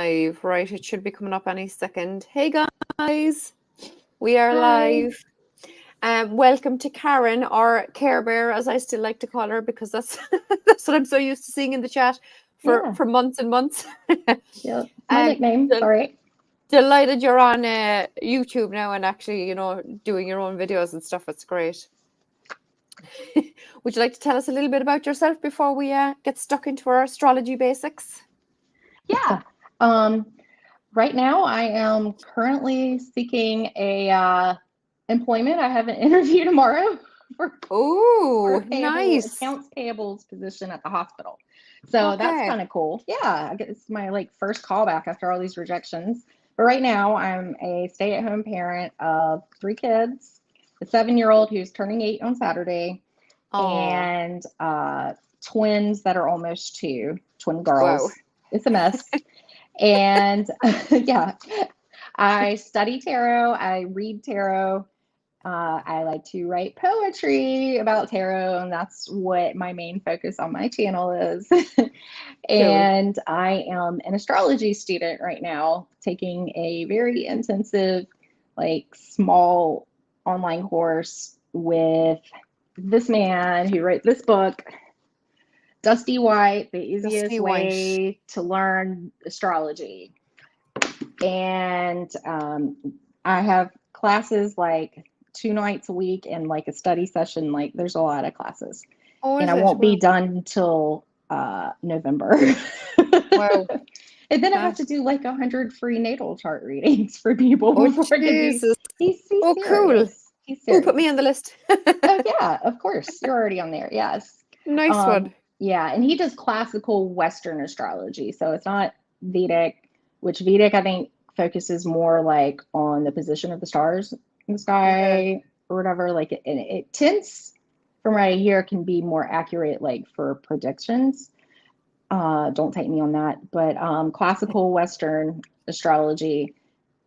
live, right? It should be coming up any second. Hey guys, we are Hi. live. Welcome to Karen, or Carebear, as I still like to call her, because that's that's what I'm so used to seeing in the chat Yeah. for months and months. Yep. It's my um, nickname. del- Sorry. Delighted you're on YouTube now and actually, doing your own videos and stuff. It's great. Would you like to tell us a little bit about yourself before we get stuck into our astrology basics? Yeah. Um, right now I am currently seeking a employment. I have an interview tomorrow for Oh, nice. accounts payables position at the hospital. So that's Okay. kind of cool. Yeah, I guess it's my first callback after all these rejections. But right now I'm a stay-at-home parent of 3 kids, a 7-year-old who's turning 8 on Saturday, Oh, and twins that are almost 2, twin wow. girls. It's a mess. And yeah, I study tarot, I read tarot. I like to write poetry about tarot, and that's what my main focus on my channel is. Cool. And I am an astrology student right now, taking a very intensive, small online course with this man who wrote this book, Dusty White, The Dusty Easiest White. Way to Learn Astrology. And I have classes 2 nights a week and a study session. There's a lot of classes. Oh, And is I it? won't be Wow. done until November. Wow. And then I have That, to do 100 free natal chart readings for people oh, before I can be. Jesus. He's Oh, cool. serious. He's Oh, put me serious. on the list. Oh yeah, of course. You're already on there. Yes. Nice one. Yeah, and he does classical Western astrology. So it's not Vedic, which Vedic I think focuses more on the position of the stars in the Okay. sky or whatever. It tends, from what I hear, can be more accurate for predictions. Don't take me on that. But classical Western astrology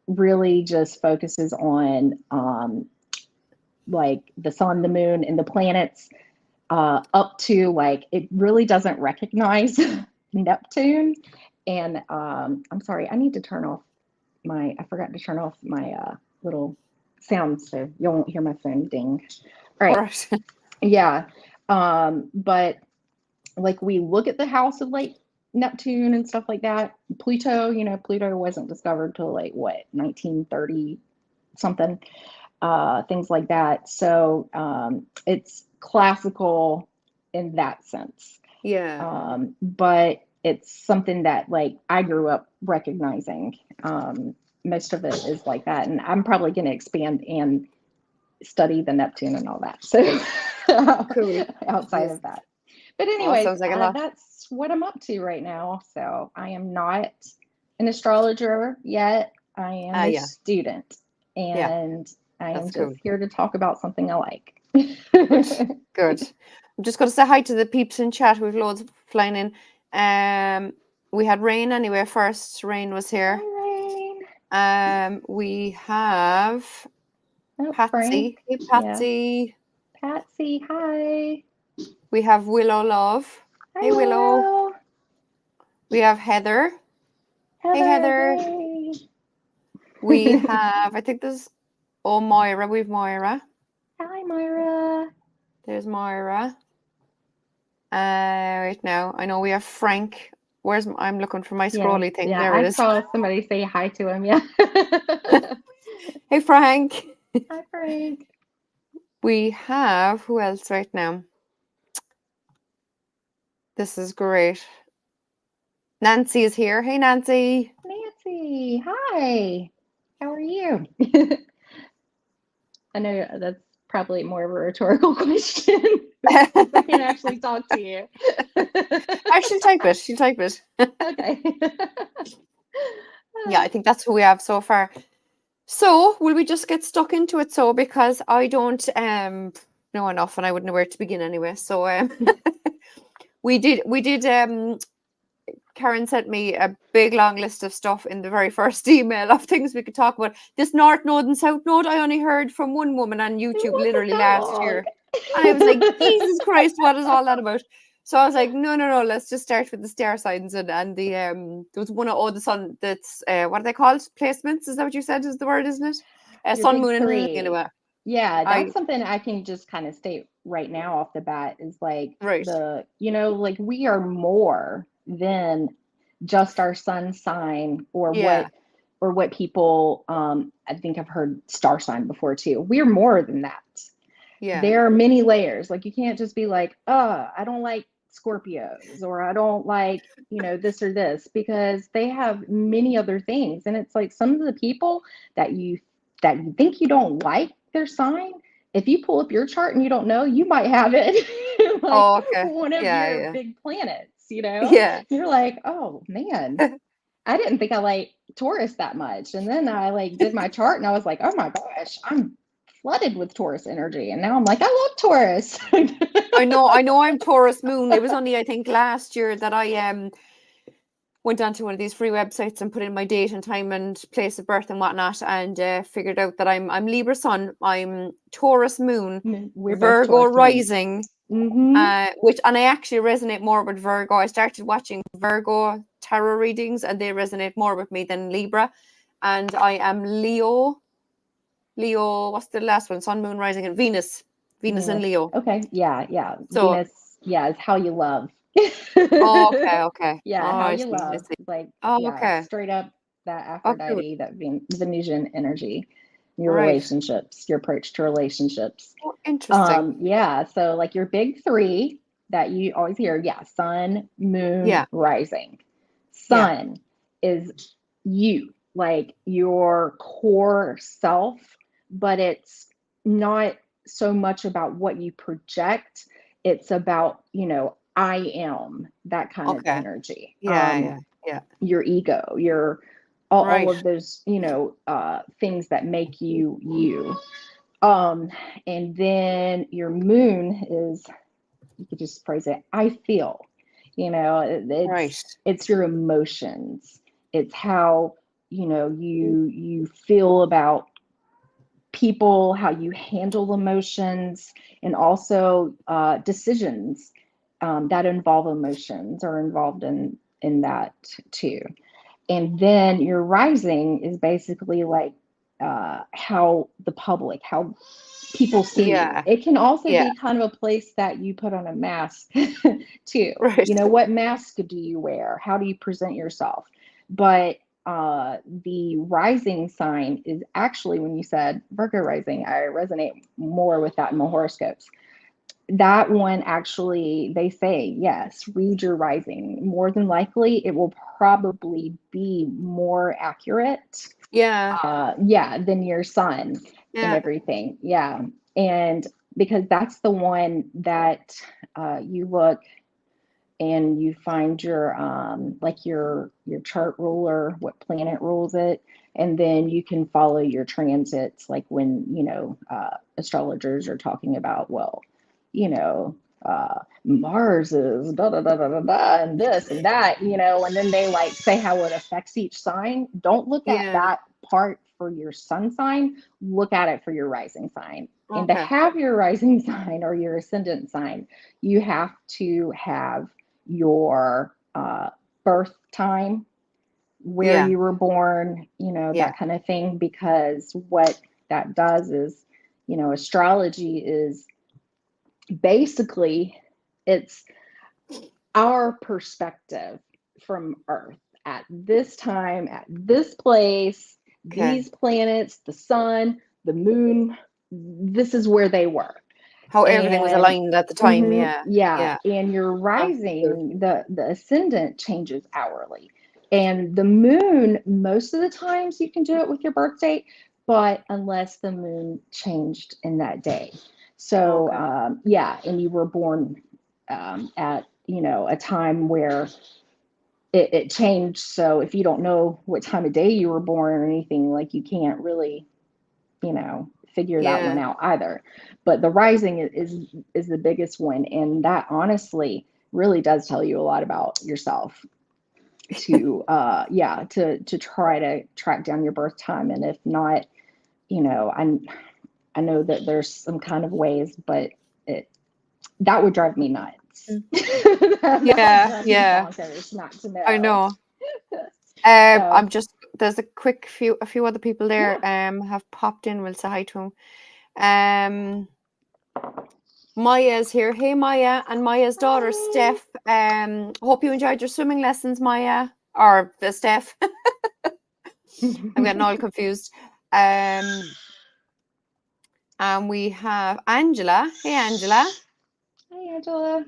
really just focuses on the sun, the moon, and the planets, up to it really doesn't recognize Neptune. And I'm sorry, I need to turn off I forgot to turn off my little sound so you won't hear my phone ding. All All right. right. Yeah. But we look at the house of Neptune and stuff like that. Pluto, Pluto wasn't discovered till what, 1930 something, things like that. So it's classical in that sense. Yeah. But it's something that I grew up recognizing. Most of it is like that, and I'm probably going to expand and study the Neptune and all that. So Cool. outside Yes. of that. But Oh, anyways, sounds like a lot. that's what I'm up to right now. So I am not an astrologer yet. I am Ah, a yeah. student, Yeah. and I That's am cool. just here to talk about something I like. Good. Good. I'm just going to say hi to the peeps in chat. We've loads flying in. We had Rain anyway first. Rain was here. Hi, Rain. We have Oh, Patsy. Frank. Hey, Yeah. Patsy. Patsy. Hi. We have Willow Love. Hi, Hey, Willow. Willow. We have Heather. Hey, Heather. Heather. Hey. We have, I think there's, oh, Moira. We've Moira. Hi, Myra. There's Moira. Right now, I know we have Frank. I'm looking for my Yeah. scrolly thing. Yeah. There it I is. saw somebody say hi to him. Yeah. Hey, Frank. Hi, Frank. We have, who else right now? This is great. Nancy is here. Hey, Nancy. Nancy. Hi. How are you? I know that's probably more of a rhetorical question. I can actually talk to you. She'll type it. She'll type it. Okay. Yeah, I think that's who we have so far. So, will we just get stuck into it? So, because I don't know enough, and I wouldn't know where to begin anyway. So, we did. Karen sent me a big long list of stuff in the very first email of things we could talk about. This North Node and South Node, I only heard from one woman on It YouTube wasn't literally that last long. year. And I was like, Jesus Christ, what is all that about? So I was like, no, let's just start with the star signs and the there was one of the sun that's what are they called? Placements? Is that what you said is the word, isn't it? Your Sun, big moon, and moon three. anyway. Yeah, I that's something I can just kind of state right now off the bat is like right. like we are more than just our sun sign Yeah. or what people I think I've heard star sign before too. We're more than that. Yeah. There are many layers. Like you can't just be like, I don't like Scorpios or I don't like, this or this because they have many other things. And it's like some of the people that you think you don't like their sign, if you pull up your chart and you don't know, you might have it like Oh, okay. one of Yeah, your yeah. big planets. Yeah. You're like, oh man, I didn't think I like Taurus that much. And then I like did my chart and I was like, oh my gosh, I'm flooded with Taurus energy. And now I'm like, I love Taurus. I know I'm Taurus moon. It was only I think last year that I went onto one of these free websites and put in my date and time and place of birth and whatnot and figured out that I'm Libra sun, I'm Taurus moon, We're both Virgo Taurus moon. rising, Mm-hmm. which and I actually resonate more with Virgo. I started watching Virgo tarot readings and they resonate more with me than Libra. And I am Leo. Leo, what's the last one? Sun, moon, rising, and Venus. Venus and Venus. Leo. Okay. Yeah. So, Venus. Yeah. Is how you love. oh, okay. Oh, Yeah. How I you see. I love. see. Like, Oh, yeah. okay. Straight up that Oh, cool. Aphrodite, that Venusian energy, your Right. relationships, your approach to relationships. Oh, interesting. Yeah. So like your big three that you always hear. Yeah. Sun, moon, Yeah. rising. Yeah. Sun is you, like your core self, but it's not so much about what you project. It's about, I am that kind of Okay. energy. Yeah. Your ego, your all Right. of those, things that make you you. Um, and then your moon is, you could just phrase it, I feel. Right. It's your emotions. It's how, you feel about people, how you handle emotions, and also decisions that involve emotions are involved in that too. And then your rising is basically like how the public, how people see you. Yeah. It can also Yeah. be kind of a place that you put on a mask too. Right. What mask do you wear? How do you present yourself? But the rising sign is actually, when you said Virgo rising, I resonate more with that in my horoscopes. That one actually, they say, yes, read your rising. More than likely, it will probably be more accurate, Yeah. than your sun and Yeah. everything. Yeah. And because that's the one that you look and you find your like your chart ruler, what planet rules it, and then you can follow your transits, like when astrologers are talking about, well, Mars is da da da da da da and this and that, and then they like say how it affects each sign. Don't look at Yeah. that part for your sun sign, look at it for your rising sign. And to Okay. have your rising sign or your ascendant sign, you have to have your birth time, where Yeah. you were born, Yeah. that kind of thing, because what that does is, astrology is basically, it's our perspective from Earth at this time, at this place, Okay. these planets, the sun, the moon, this is where they were. How everything was And aligned at the time. Yeah. yeah, Yeah. and your Oh, cool. rising, the ascendant changes hourly. And the moon, most of the times you can do it with your birth date, but unless the moon changed in that day. So Okay. and you were born at a time where it changed. So if you don't know what time of day you were born or anything, like you can't really figure that one Yeah. out either. But the rising is the biggest one, and that honestly really does tell you a lot about yourself. To try to track down your birth time, and if not, I know that there's some kind of ways, but it that would drive me nuts. Yeah, That'd be yeah. bonkers not to know. I know. So, I'm just there's a few other people there yeah. have popped in. We'll say hi to them. Maya's here. Hey Maya and Maya's daughter Hi. Steph. Hope you enjoyed your swimming lessons, Maya or Steph. I'm getting all confused. And we have Angela. Hey Angela. Hi, Angela.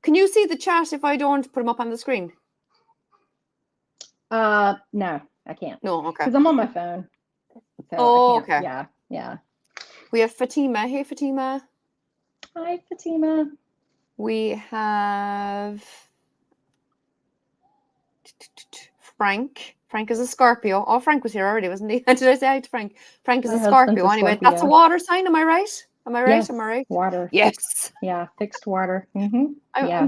Can you see the chat if I don't put them up on the screen? No, I can't. No, okay. Because I'm on my phone. So Oh, I can't. okay. Yeah. We have Fatima. Hey Fatima. Hi, Fatima. We have Frank. Frank is a Scorpio. Oh, Frank was here already, wasn't he? Did I say hi to Frank? Frank is My a husband's Scorpio. a Anyway, that's a Scorpio. water sign. Am I right? Am I right? Yes, Am I right? water. Yes. Yeah, fixed water. I'm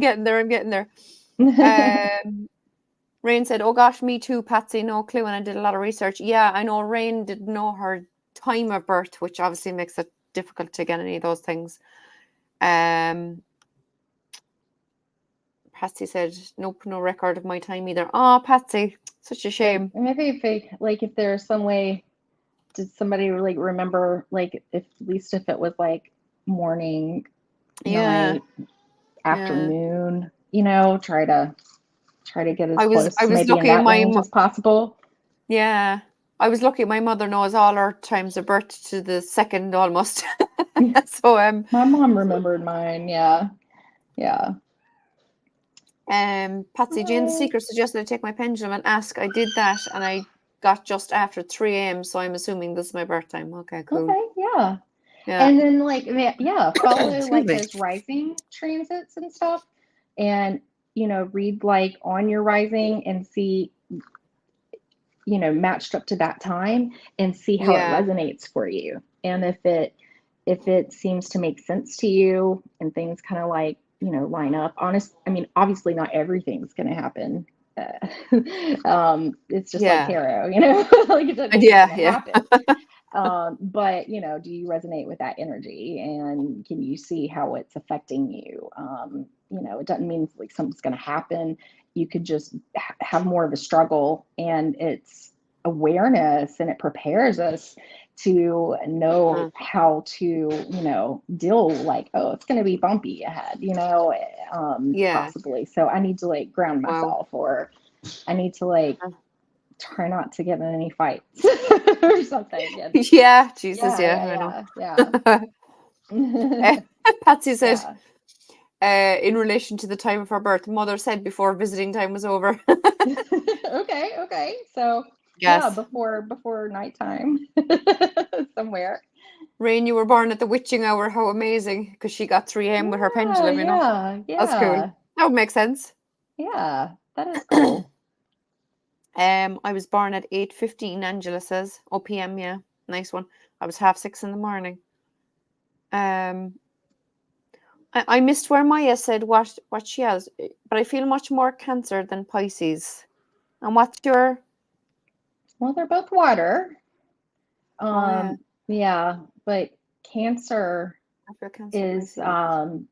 getting there. I'm getting there. Yeah. Rain said, "Oh gosh, me too, Patsy. No clue." And I did a lot of research. Yeah, I know Rain didn't know her time of birth, which obviously makes it difficult to get any of those things. Patsy said, "Nope, no record of my time either." Oh, Patsy, such a shame. Maybe if there's some way, did somebody like remember, like, if at least if it was like morning, Yeah, night, yeah. afternoon, try to get as I was close maybe in lucky. that range as possible. Yeah, I was lucky. My mother knows all our times of birth to the second almost. So My mom remembered mine. Yeah. Patsy Jane the Secret suggested I take my pendulum and ask. I did that, and I got just after 3 a.m. So I'm assuming this is my birth time. Okay, cool. Okay, yeah. Yeah. And then follow Excuse like me. those rising transits and stuff, and read like on your rising and see, matched up to that time, and see how it Yeah. resonates for you. And if it seems to make sense to you and things kind of like, line up. Obviously not everything's going to happen. It's just like Yeah. tarot, like it doesn't mean Yeah. it's going to Yeah. happen. But do you resonate with that energy, and can you see how it's affecting you? It doesn't mean like something's going to happen. You could just have more of a struggle, and it's awareness, and it prepares us to know how to, deal, like, oh, it's going to be bumpy ahead, Yeah. possibly. So I need to like ground Wow. myself, or I need to like try not to get in any fights or something. Yeah. Jesus. Yeah. I know. Patsy said, in relation to the time of her birth, mother said before visiting time was over. Okay. So Yes. before nighttime somewhere. Rain, you were born at the witching hour. How amazing! Because she got 3 a.m. with her pendulum. That's cool. That would make sense. Yeah, that is cool. I was born at 8:15. Angela says, "Oh, p.m. Yeah, nice one." I was 6:30 in the morning. I missed where Maya said what she has, but I feel much more Cancer than Pisces. And what's your? Well, they're both water. Oh yeah, Yeah, but Cancer I feel Cancer and is Pisces.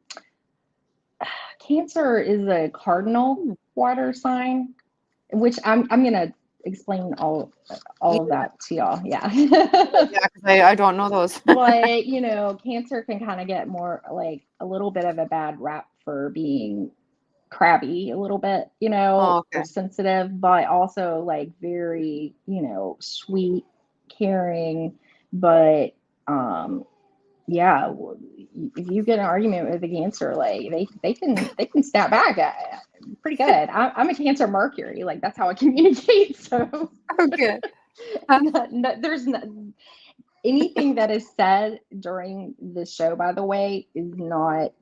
Cancer is a cardinal water sign, which I'm gonna explain all of that to y'all. Yeah. Yeah, because I don't know those. But Cancer can kind of get more like a little bit of a bad rap for being crabby a little bit, Oh, or okay. sensitive, but also like very, sweet, caring. But yeah, if you get an argument with a Cancer, like they can snap back pretty good. I'm a Cancer Mercury, like that's how I communicate. So Okay. there's anything that is said during the show, by the way, is not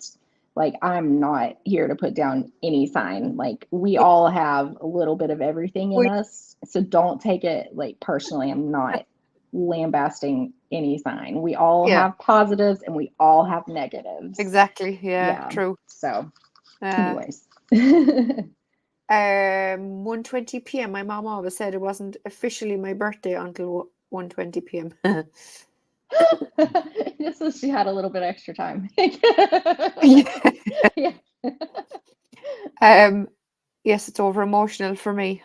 like, I'm not here to put down any sign. Like, we all have a little bit of everything in us. So don't take it like personally. I'm not lambasting any sign. We all have positives and we all have negatives. Exactly. Yeah. True. So anyways. 1:20 p.m. My mom always said it wasn't officially my birthday until 1:20 p.m. Just so she had a little bit extra time. Yeah. Yeah. Yes, it's over emotional for me.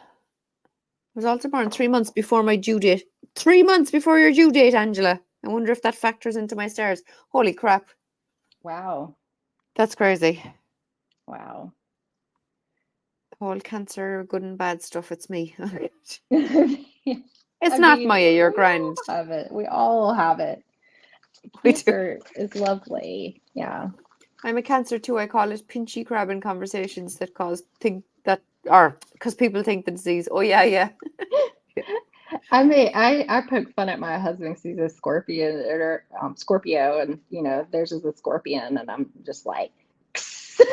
I was also born 3 months before my due date. 3 months before your due date, Angela. I wonder if that factors into my stars. Holy crap. Wow. That's crazy. Wow. Whole cancer, good and bad stuff. It's me. I It's not mean, Maya, you're we all grand. have it. We all have it. We do. Cancer is lovely. Yeah. I'm a cancer too. I call it pinchy crab in conversations that cause think that or because people think the disease. Oh yeah, yeah. I mean, I poke fun at my husband 'cause he's a Scorpion or Scorpio, and there's just a scorpion, and I'm just like,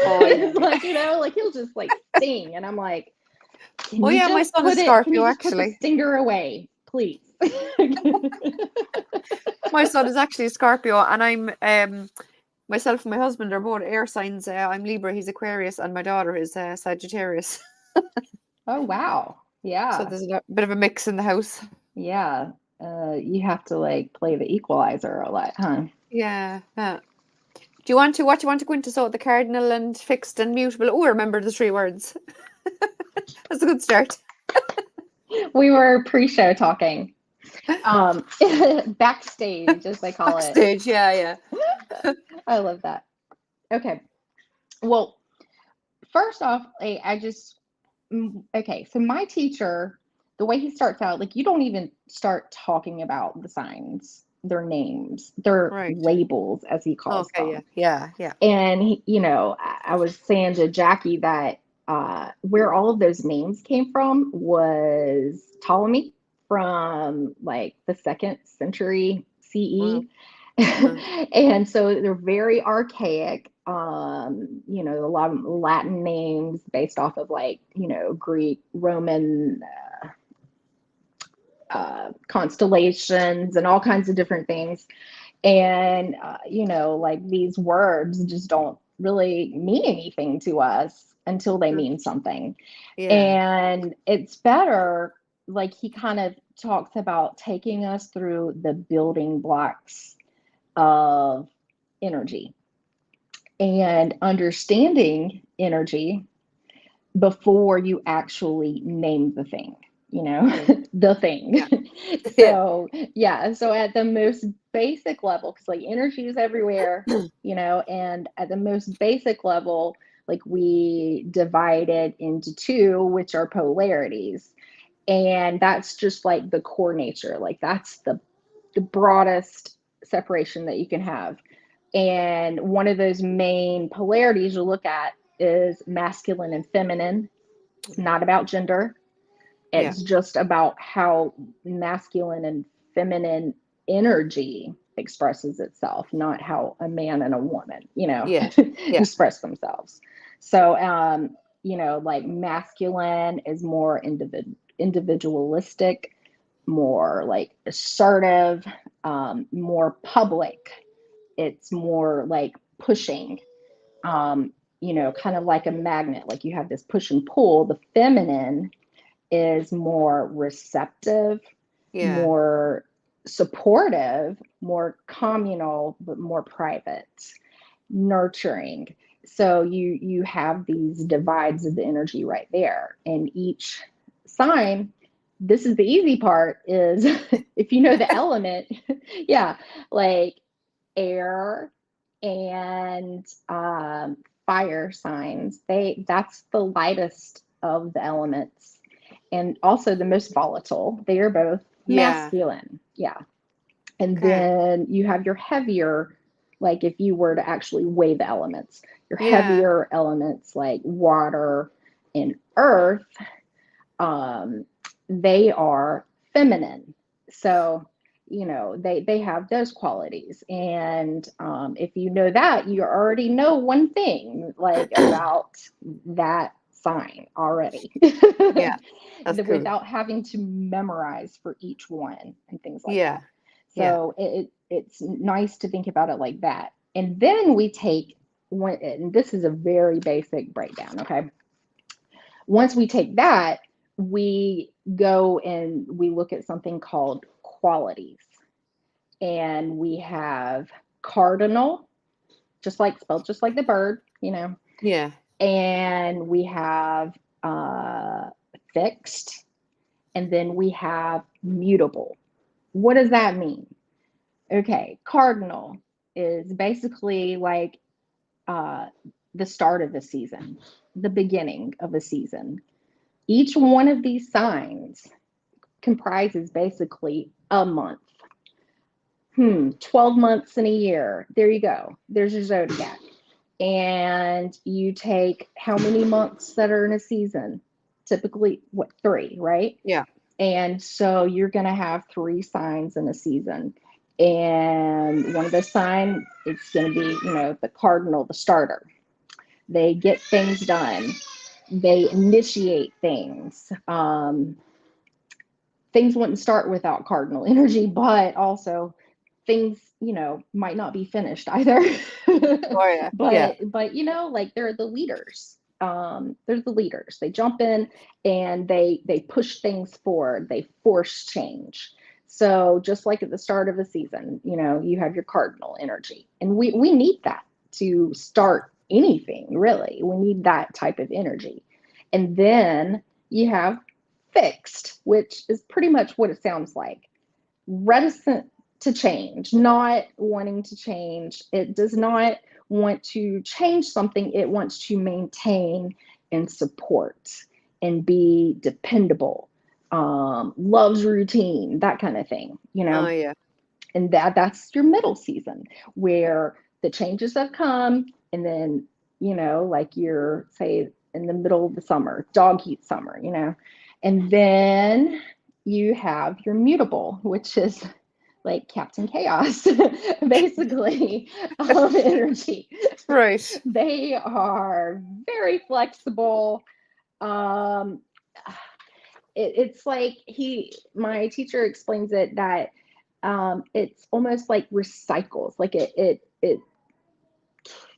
Oh yeah, it's yeah. like like he'll just like sting, and I'm like, Oh yeah, my son is can you Scorpio just put the actually. stinger away, please? My son is actually a Scorpio, and I'm myself and my husband are both air signs. I'm Libra, he's Aquarius, and my daughter is Sagittarius. Oh wow, So yeah, there's a bit of a mix in the house. yeah. You have to like play the equalizer a lot, huh? Yeah. Yeah. Do you want to what do you want to go into? So the cardinal and fixed and mutable. Oh, remember the three words. That's a good start. We were pre-show talking, backstage, as they call it. Backstage, yeah, yeah. I love that. Okay. Well, first off, okay. So my teacher, the way he starts out, like you don't even start talking about the signs, their names, their Right. labels, as he calls Okay, yeah, them. yeah, yeah. And I was saying to Jackie that where all of those names came from was Ptolemy from like the second century Wow. CE. Uh-huh. And so they're very archaic. A lot of Latin names based off of like, Greek, Roman constellations and all kinds of different things. And, like these words just don't really mean anything to us until they Sure. mean something. Yeah. And it's better, like he kind of talks about taking us through the building blocks of energy and understanding energy before you actually name the thing, Right. the thing. Yeah. Yeah. So, yeah. So, at the most basic level, because like energy is everywhere, and at the most basic level, like we divide it into two, which are polarities. And that's just like the core nature. Like, that's the broadest separation that you can have. And one of those main polarities you look at is masculine and feminine. It's not about gender. Yeah. It's just about how masculine and feminine energy expresses itself, not how a man and a woman, Yeah. Yeah. express themselves. So, like masculine is more individualistic, more like assertive, more public. It's more like pushing, kind of like a magnet, like you have this push and pull. The feminine is more receptive, Yeah. more supportive, more communal, but more private, nurturing. So you have these divides of the energy right there. And each sign, this is the easy part, is if you know the element, yeah, like air and fire signs, that's the lightest of the elements and also the most volatile. They are both Yeah. masculine. Yeah. And Okay. then you have your heavier, like if you were to actually weigh the elements, your Yeah. heavier elements like water and earth, um, they are feminine. So, they have those qualities. And if you know that, you already know one thing like about that sign already Yeah. That's cool. without having to memorize for each one and things like Yeah. that. Yeah. So it's nice to think about it like that. And then we take one, and this is a very basic breakdown, okay? Once we take that, we go and we look at something called qualities. And we have cardinal, just like spelled just like the bird, Yeah. And we have fixed, and then we have mutable. What does that mean? Okay, cardinal is basically like uh, the start of the season, the beginning of the season. Each one of these signs comprises basically a month. 12 months in a year. There you go. There's your zodiac. And you take how many months that are in a season? Typically, what, 3, right? Yeah. And so you're going to have 3 signs in a season. And one of the signs, it's going to be, the cardinal, the starter. They get things done. They initiate things. Things wouldn't start without cardinal energy, but also things, might not be finished either. Oh yeah. Yeah. but like they're the leaders. They're the leaders. They jump in and they push things forward. They force change. So just like at the start of the season, you have your cardinal energy, and we need that to start anything, really. We need that type of energy. And then you have fixed, which is pretty much what it sounds like. Reticent to change, not wanting to change. It does not want to change something. It wants to maintain and support and be dependable. Loves routine, that kind of thing, Oh yeah. and that's your middle season, where the changes have come, and then like you're, say, in the middle of the summer, dog heat summer, and then you have your mutable, which is like Captain Chaos, basically, energy. Right. They are very flexible. um it's like my teacher explains it that it's almost like recycles, like it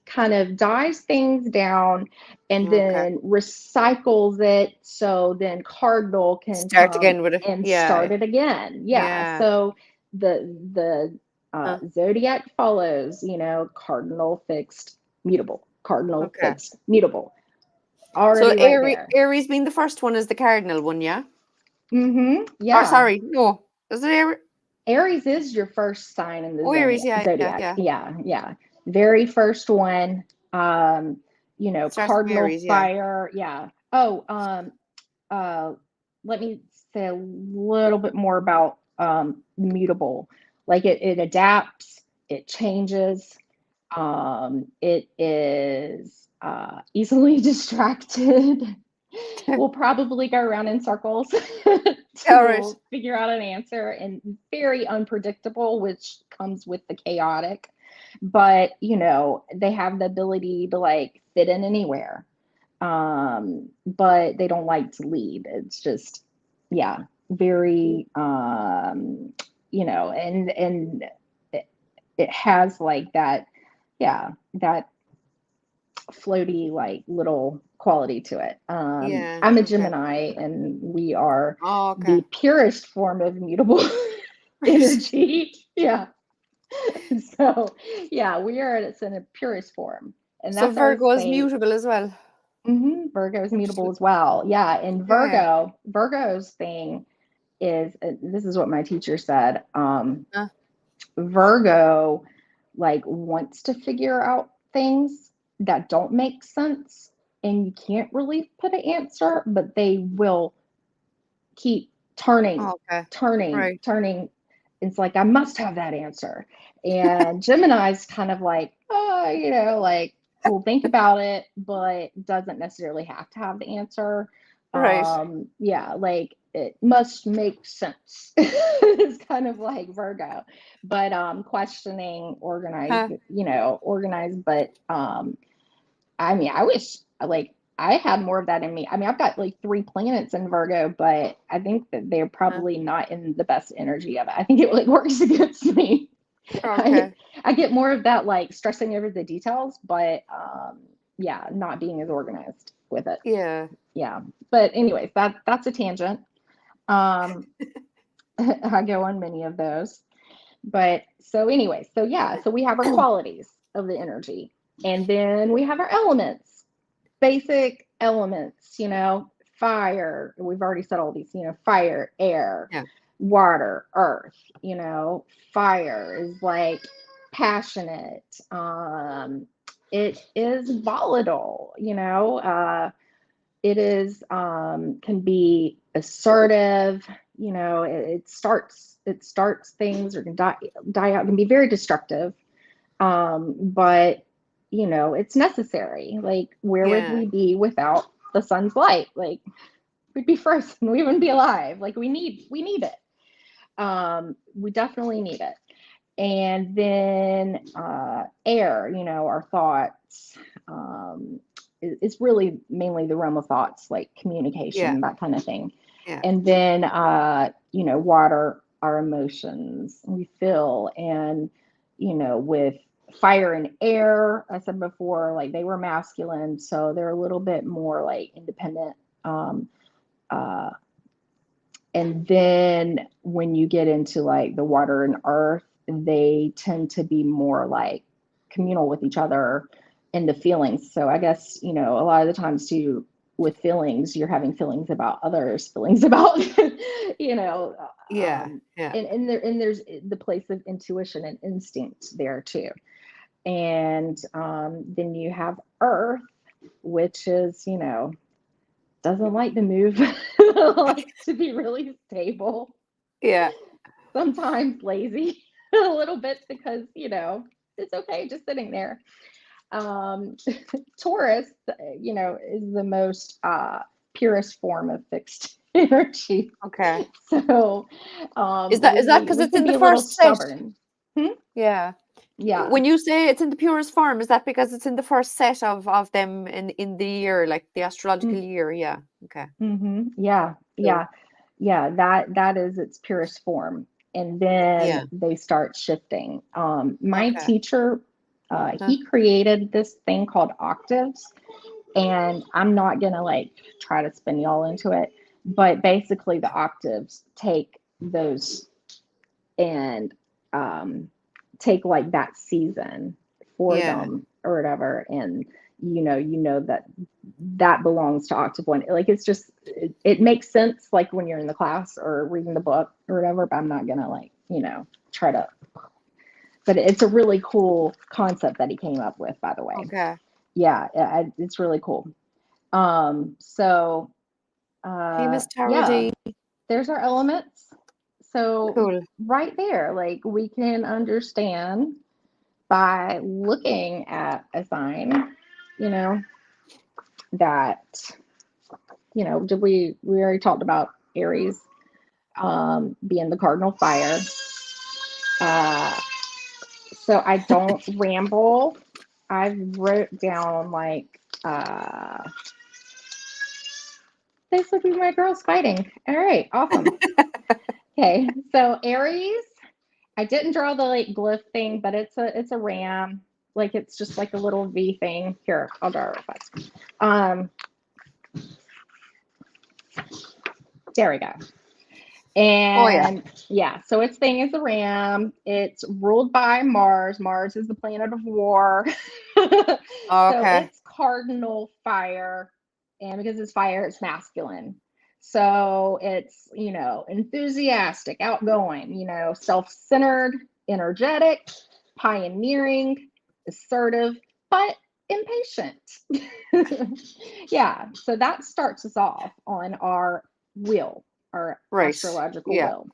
kind of dies things down and Okay. then recycles it, so then cardinal can Start come again with it. and Yeah. start it again. Yeah, Yeah. so the Huh. zodiac follows, cardinal, fixed, mutable, cardinal, Okay. fixed, mutable, So already right there. Aries being the first one is the cardinal one, yeah? Or Yeah. sorry, no. Is it Aries? Aries is your first sign in the Oh, Aries, zodiac. yeah. Yeah, yeah. Very first one. Starts from Cardinal Aries, yeah. fire. Yeah. Oh, uh, let me say a little bit more about mutable. Like it adapts, it changes. It is easily distracted. We'll probably go around in circles All right. to figure out an answer, and very unpredictable, which comes with the chaotic. But, they have the ability to like fit in anywhere. But they don't like to lead. It's just, yeah, very, and it has like that, yeah, that floaty, like little quality to it. Yeah. I'm a Okay. Gemini, and we are Oh, the okay. purest form of mutable Right. energy. Yeah. So, yeah, we are it's in a purest form, and So that's our Virgo is state. mutable as well. Virgo is mutable as well. Yeah, and Okay. Virgo's thing is, this is what my teacher said. Uh, Virgo like wants to figure out things that don't make sense, and you can't really put an answer, but they will keep turning, okay. turning, Right. turning. It's like, I must have that answer. And Gemini's kind of like, like, will think about it, but doesn't necessarily have to have the answer. Right. Yeah, like it must make sense. It's kind of like Virgo, but questioning, Huh. organized, but I mean, I wish like I had more of that in me. I mean, I've got like 3 planets in Virgo, but I think that they're Huh. probably not in the best energy of it. I think it like works against me. I Okay. I get more of that like stressing over the details, but yeah, not being as organized with it. Yeah. Yeah. But anyways, that's a tangent. Um I go on many of those. But so anyway, so yeah, so we have our qualities of the energy, and then we have our elements. basic elements, fire. We've already said all these, fire, air, Yeah. water, earth, fire is like passionate. It is volatile, it is can be assertive, it starts things or can die out, can be very destructive. But it's necessary. Like, where would Yeah. we be without the sun's light? Like, we'd be frozen. We wouldn't be alive. Like, we need it. We definitely need it. And then air, our thoughts. It's really mainly the realm of thoughts, like Yeah. communication, that kind of thing. Yeah. And then water, our emotions, we feel. And with fire and air, I said before, like, they were masculine, so they're a little bit more like independent. Uh, and then when you get into like the water and earth, they tend to be more like communal with each other and the feelings. So I guess, a lot of the times too, with feelings, you're having feelings about others, feelings about, you know, Yeah. Yeah. and there's the place of intuition and instinct there too. And then you have earth, which is, doesn't like to move, likes to be really stable, Yeah. sometimes lazy a little bit because, it's okay just sitting there. Um, Taurus, is the most purest form of fixed energy. Okay. So Is that because we it's can in be the a little first set? stubborn. Hmm? Yeah. Yeah. When you say it's in the purest form, is that because it's in the first set of them in the year, like the astrological year? Yeah. Okay. Mm-hmm. Yeah. Cool. Yeah. Yeah. That is its purest form. And then Yeah. they start shifting. My Okay. teacher, Huh? he created this thing called octaves, and I'm not gonna like try to spin y'all into it, but basically the octaves take those and take like that season for Yeah. them or whatever. And that belongs to octave one. Like, it's just, it makes sense like when you're in the class or reading the book or whatever, but I'm not gonna like try to. But it's a really cool concept that he came up with, by the way. Okay. Yeah, it's really cool. So Hey, Miss Tara yeah, D. there's our elements. So Cool. right there, like, we can understand by looking at a sign, you know, that, did we already talked about Aries being the cardinal fire. Uh, so I don't ramble. I've wrote down like this would be my girls fighting. All right, awesome. Okay, so Aries, I didn't draw the like glyph thing, but it's a ram. Like, it's just like a little V thing. Here, I'll draw it real fast. There we go. Oh yeah. And yeah, so its thing is the ram. It's ruled by Mars. Mars is the planet of war. So Okay. it's cardinal fire. And because it's fire, it's masculine. So it's, enthusiastic, outgoing, self-centered, energetic, pioneering, assertive, but impatient. Yeah, so that starts us off on our wheel, our Right. astrological Yeah. wheel.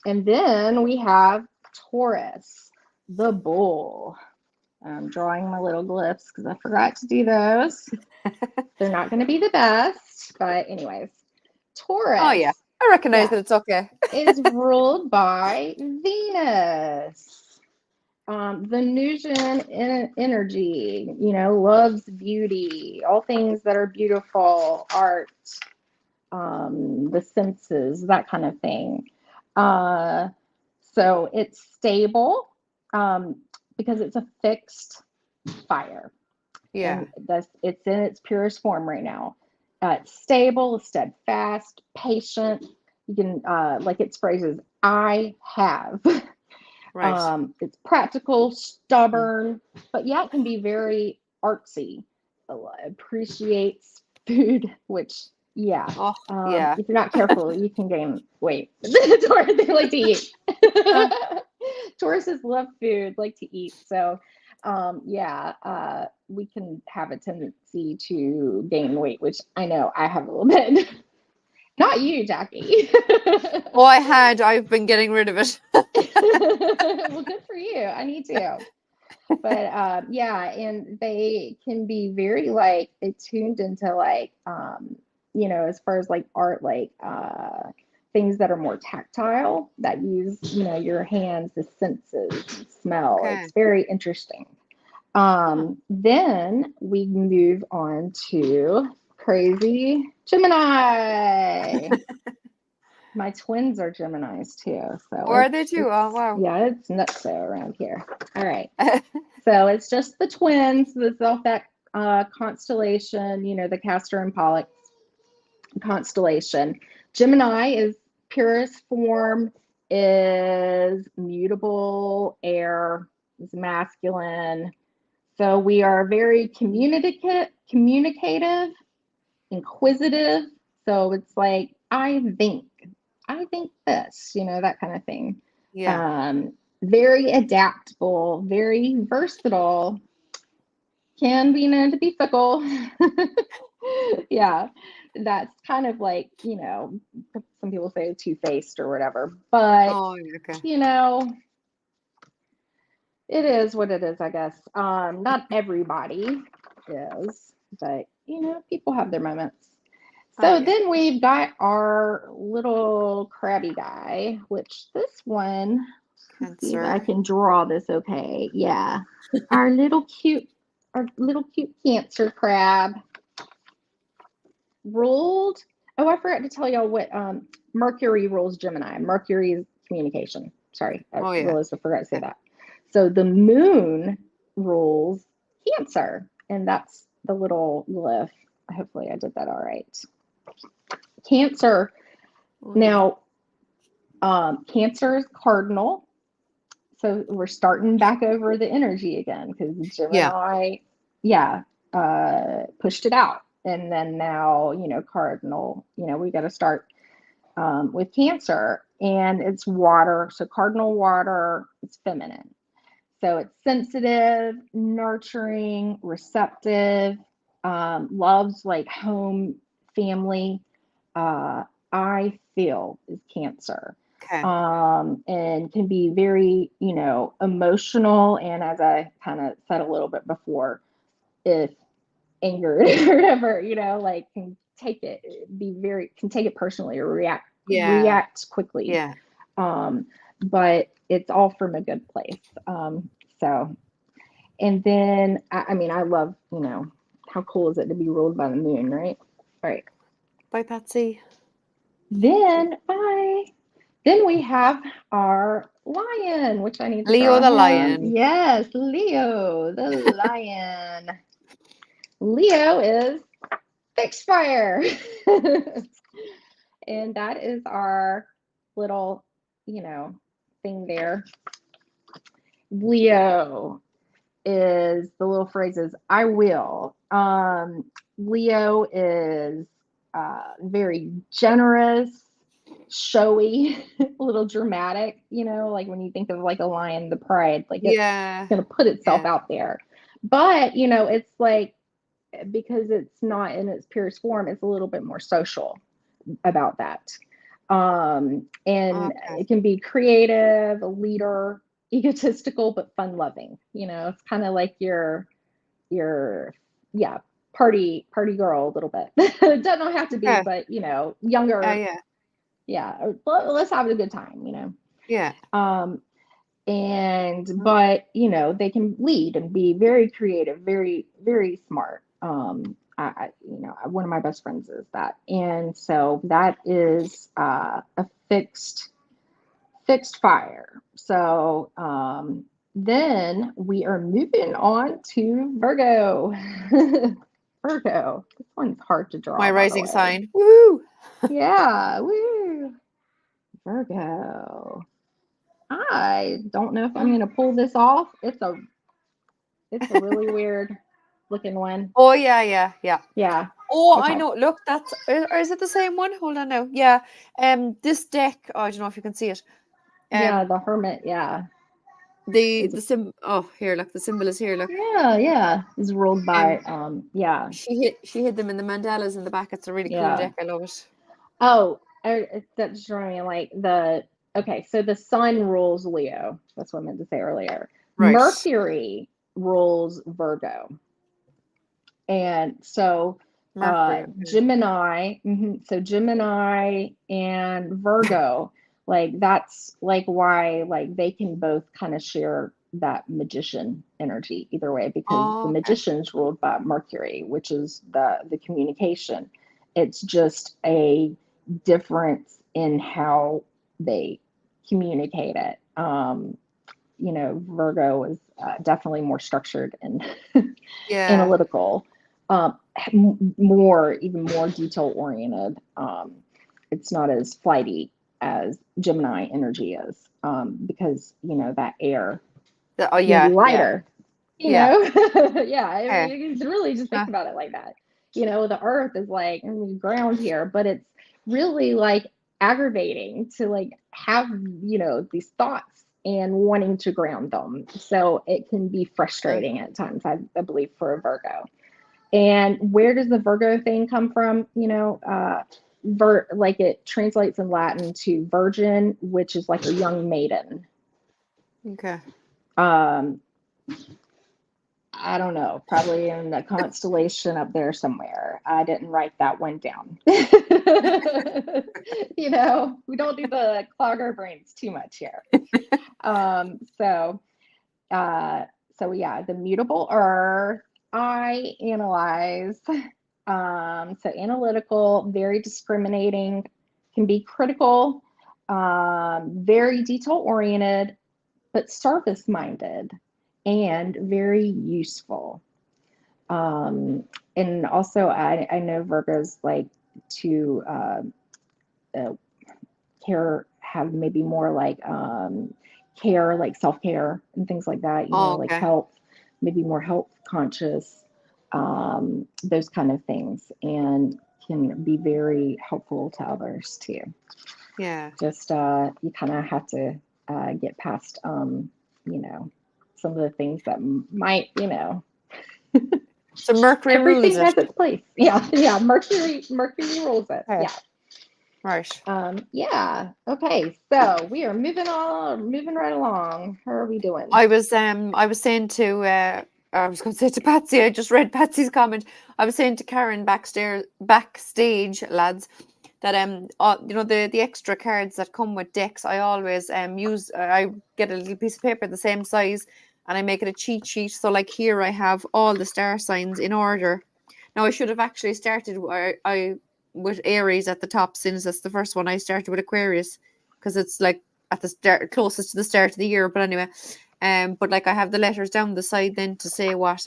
And then we have Taurus, the bull. I'm drawing my little glyphs because I forgot to do those. They're not going to be the best, but anyways, Oh yeah. Taurus, I recognize yeah, that it's okay. is ruled by Venus. Venusian energy, loves beauty, all things that are beautiful, art, the senses, that kind of thing. Uh, so it's stable because it's a fixed fire, Yeah. and it's in its purest form right now. It's stable, steadfast, patient. You can like its phrases, I have. Right. It's practical, stubborn, but yeah, it can be very artsy appreciates food, which, yeah. Oh, yeah. If you're not careful, you can gain weight. Taurus, they like to eat. Uh, Tauruses love food, like to eat. So, yeah, we can have a tendency to gain weight, which I know I have a little bit. Not you, Jackie. oh, I've been getting rid of it. Well, good for you. I need to. But yeah, and they can be very like attuned into like as far as like art, like things that are more tactile that use your hands, the senses, smell. Okay. It's very interesting. Then we move on to crazy Gemini. My twins are Geminis too, so Or are they too? Oh, wow. yeah, it's nuts around here. All right. So it's just the twins, the Zelfec constellation, the Castor and Pollux constellation. Gemini is purest form, is mutable air, is masculine. So we are very communicative, inquisitive. So it's like, I think this, that kind of thing. Yeah. Very adaptable, very versatile, can be known to be fickle. Yeah, that's kind of like, some people say two-faced or whatever, but, Oh, okay. it is what it is, I guess. Not everybody is, but, people have their moments. Oh, So yeah. then we've got our little crabby guy, which this one, let's see if I Cancer. can draw this okay. Yeah. Our little cute Cancer crab ruled. Oh, I forgot to tell y'all what Mercury rules Gemini. Mercury is communication. Sorry, I Oh, yeah. realized I forgot to say Okay. that. So the moon rules Cancer, and that's the little glyph. Hopefully I did that all right. Cancer. Oh, yeah. Now, Cancer is cardinal. So we're starting back over the energy again because Yeah. Gemini, yeah, pushed it out. And then now, cardinal, we got to start with Cancer, and it's water. So cardinal water, it's feminine. So it's sensitive, nurturing, receptive, loves like home, family. I feel is Cancer. Okay. And can be very, emotional. And as I kind of said a little bit before, if angered or whatever, like can take it personally or Yeah. react quickly. Yeah. But it's all from a good place. So, and then, I mean, I love, how cool is it to be ruled by the moon, right? All right. Bye, Patsy. Then, bye. Then we have our lion, which I need to Leo draw the him. lion. Yes, Leo, the lion. Leo is fixed fire. And that is our little, thing there. Leo is the little phrases, I will. Leo is very generous, showy, a little dramatic, like when you think of like a lion, the pride, like it's Yeah. going to put itself Yeah. out there. But, it's like, because it's not in its purest form, it's a little bit more social about that. And Okay. it can be creative, a leader, egotistical, but fun loving. It's kind of like your yeah, party girl a little bit. It doesn't have to be, Okay. but younger, Yeah. yeah. Let's have a good time. Yeah. But they can lead and be very creative, very very smart. One of my best friends is that, and so that is a fixed fire. So then we are moving on to Virgo. Virgo. This one's hard to draw, My by the rising way. sign. Woo! Yeah, woo. Virgo. I don't know if I'm gonna pull this off. It's a really weird looking one. Oh yeah. Yeah. Oh, I Okay. know. Look, that's or is it the same one? Hold on now. Yeah. This deck. Oh, I don't know if you can see it. Yeah, Um, the Hermit. Yeah. the Is sim. Oh, here. Look, the symbol is here. Look. yeah. Is ruled by Um, yeah. she hid them in the mandalas in the back. It's a really cool Yeah. deck. I love it. Oh, that just reminded me like okay, so the sun rules Leo. That's what I meant to say earlier. Right. Mercury rules Virgo. And so Mercury. Okay. Gemini, so Gemini and Virgo, like that's like why like they can both kind of share that magician energy either way, because the Oh, okay. magician's ruled by Mercury, which is the communication. It's just a difference in how they communicate it. Virgo is definitely more structured and Yeah. analytical, even more detail oriented. It's not as flighty as Gemini energy is, because that air Oh, can be yeah. Yeah. lighter. Yeah. Yeah. I Okay. mean, you can really just think Uh, about it like that. The Earth is like ground here, but it's really like aggravating to like have these thoughts and wanting to ground them. So it can be uh, frustrating at times, I believe, for a Virgo. And where does the Virgo thing come from? Like it translates in Latin to virgin, which is like a young maiden. okay. Um, I don't know, probably in the constellation up there somewhere. I didn't write that one down. We don't do the clog our brains too much here. Um, so, yeah, the mutable earth, I analyze. So analytical, very discriminating, can be critical, very detail oriented, but service minded and very useful. Um, and also, I know Virgos like to uh, have maybe more like care, like self care and things like that, Oh, like okay. health, maybe more health conscious, those kind of things, and can be very helpful to others too. Yeah. Just you kind of have to get past some of the things that might So Mercury rules everything it. has its place. Yeah. Mercury rules it. Okay. Yeah. Right. Yeah. Okay. So we are moving right along. How are we doing? I was saying to I was going to say to Patsy. I just read Patsy's comment. I was saying to Karen backstage lads, that the extra cards that come with decks, I always use. I get a little piece of paper the same size, and I make it a cheat sheet. So like here, I have all the star signs in order. Now I should have actually started I with Aries at the top, since that's the first one. I started with Aquarius because it's like at the start, closest to the start of the year. But anyway, but like I have the letters down the side then to say what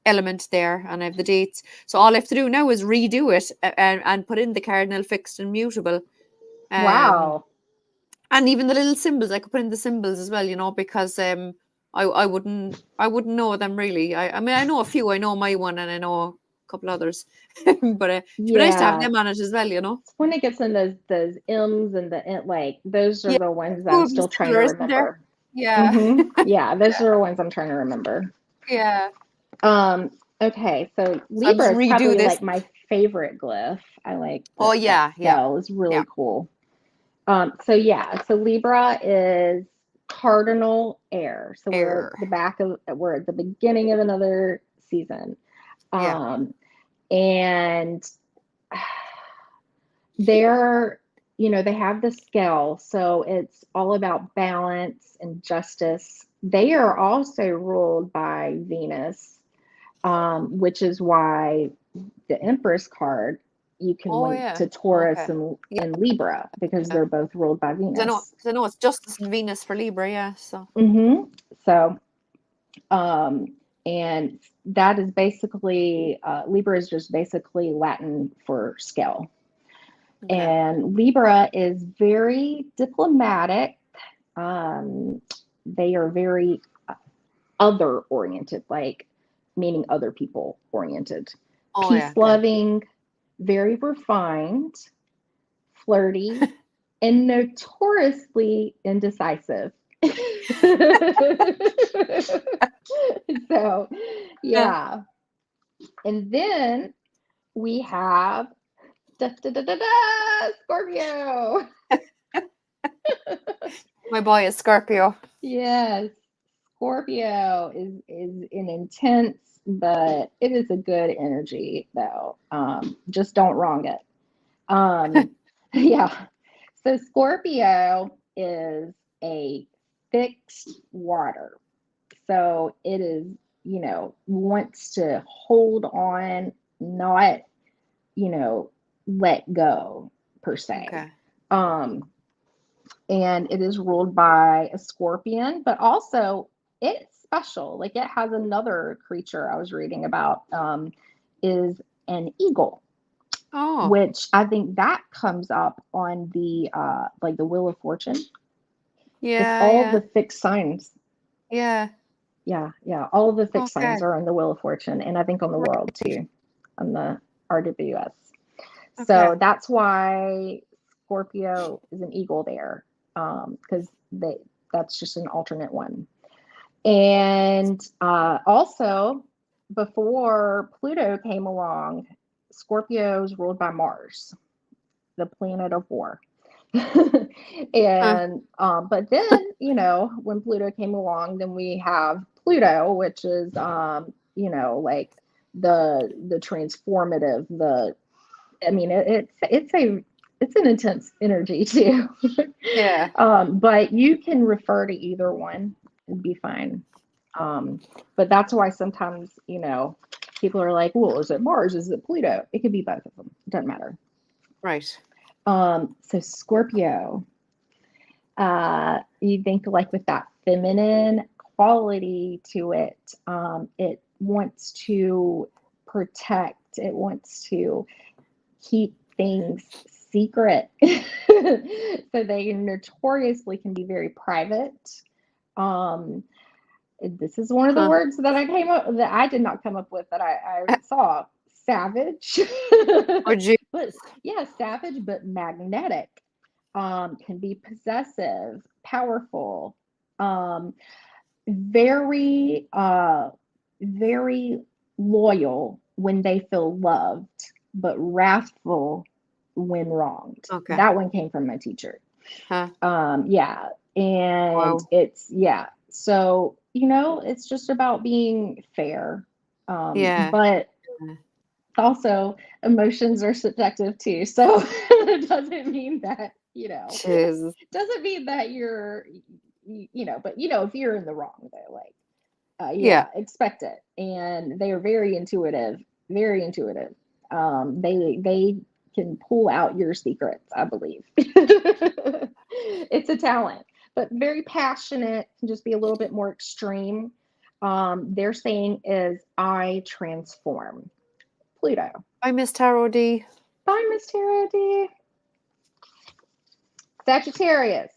element there, and I have the dates. So all I have to do now is redo it, and put in the cardinal, fixed, and mutable. Um, Wow. and even the little symbols, I could put in the symbols as well, because I wouldn't know them really. I mean, I know a few. I know my one, and I know a couple others, but it'd be nice to have Yeah. them on it as well. When it gets in those M's and like those are Yeah, the ones that two I'm of them still trying to similar, isn't there? remember. Yeah, Yeah, those are the ones I'm trying to remember. yeah. Um, okay, so So I'll just Libra is redo probably this. like my favorite glyph. I like Oh that yeah, yeah, spell is yeah. really cool. So Libra is cardinal air. So Air. we're at the beginning of another season. Yeah. Um, and they're, they have the scale, so it's all about balance and justice. They are also ruled by Venus, which is why the Empress card you can Oh link yeah. to Taurus Okay. and, Yeah. Libra because they're both ruled by Because I know, Venus. cause I know it's Justice and Venus for Libra, yeah. So So, um, and that is basically, Libra is just basically Latin for scale. okay. And Libra is very diplomatic. Um, they are very other oriented, like meaning other people oriented. Oh yeah, Peace good. loving, very refined, flirty, and notoriously indecisive. So, Yeah. yeah. And then we have da, da, da, da, da, Scorpio. My boy is Scorpio. Yes, Scorpio is an intense, but it is a good energy though. Just don't wrong it. Yeah. So Scorpio is a fixed water. So it is, wants to hold on, not, let go per se. Okay. Um, and it is ruled by a scorpion, but also it's special. Like it has another creature I was reading about, is an eagle, Oh, which I think that comes up on the like the Wheel of Fortune. It's yeah, all yeah, the fixed signs. yeah. Yeah. All of the fixed signs Okay. are on the Wheel of Fortune, and I think on the Right. world too, on the RWS. Okay. So that's why Scorpio is an eagle there, because that's just an alternate one. And also, before Pluto came along, Scorpio is ruled by Mars, the planet of war. Huh. And but then, when Pluto came along, then we have Pluto, which is like the transformative, I mean, it's an intense energy too. Yeah. But you can refer to either one and be fine. But that's why sometimes, people are like, well, is it Mars? Is it Pluto? It could be both of them. It doesn't matter. Right. So Scorpio, you think like with that feminine quality to it, it wants to protect, it wants to keep things secret. So they notoriously can be very private. Um, this is one of the Huh. words that I did not come up with, that I saw. Savage. Oh, geez. But yeah, savage but magnetic. Can be possessive, powerful, um, very very loyal when they feel loved, but wrathful when wronged. Okay. That one came from my teacher. Huh. Yeah, and Wow. yeah. So, it's just about being fair. Yeah. But also emotions are subjective too. So it doesn't mean that, Jesus. doesn't mean that you're, but if you're in the wrong, they're like, Yeah. yeah, expect it. And they are very intuitive, very intuitive. They can pull out your secrets, I believe. It's a talent, but very passionate, can just be a little bit more extreme. Their saying is, I transform. Pluto. I miss Tarot D. Bye, Miss Tara D. Sagittarius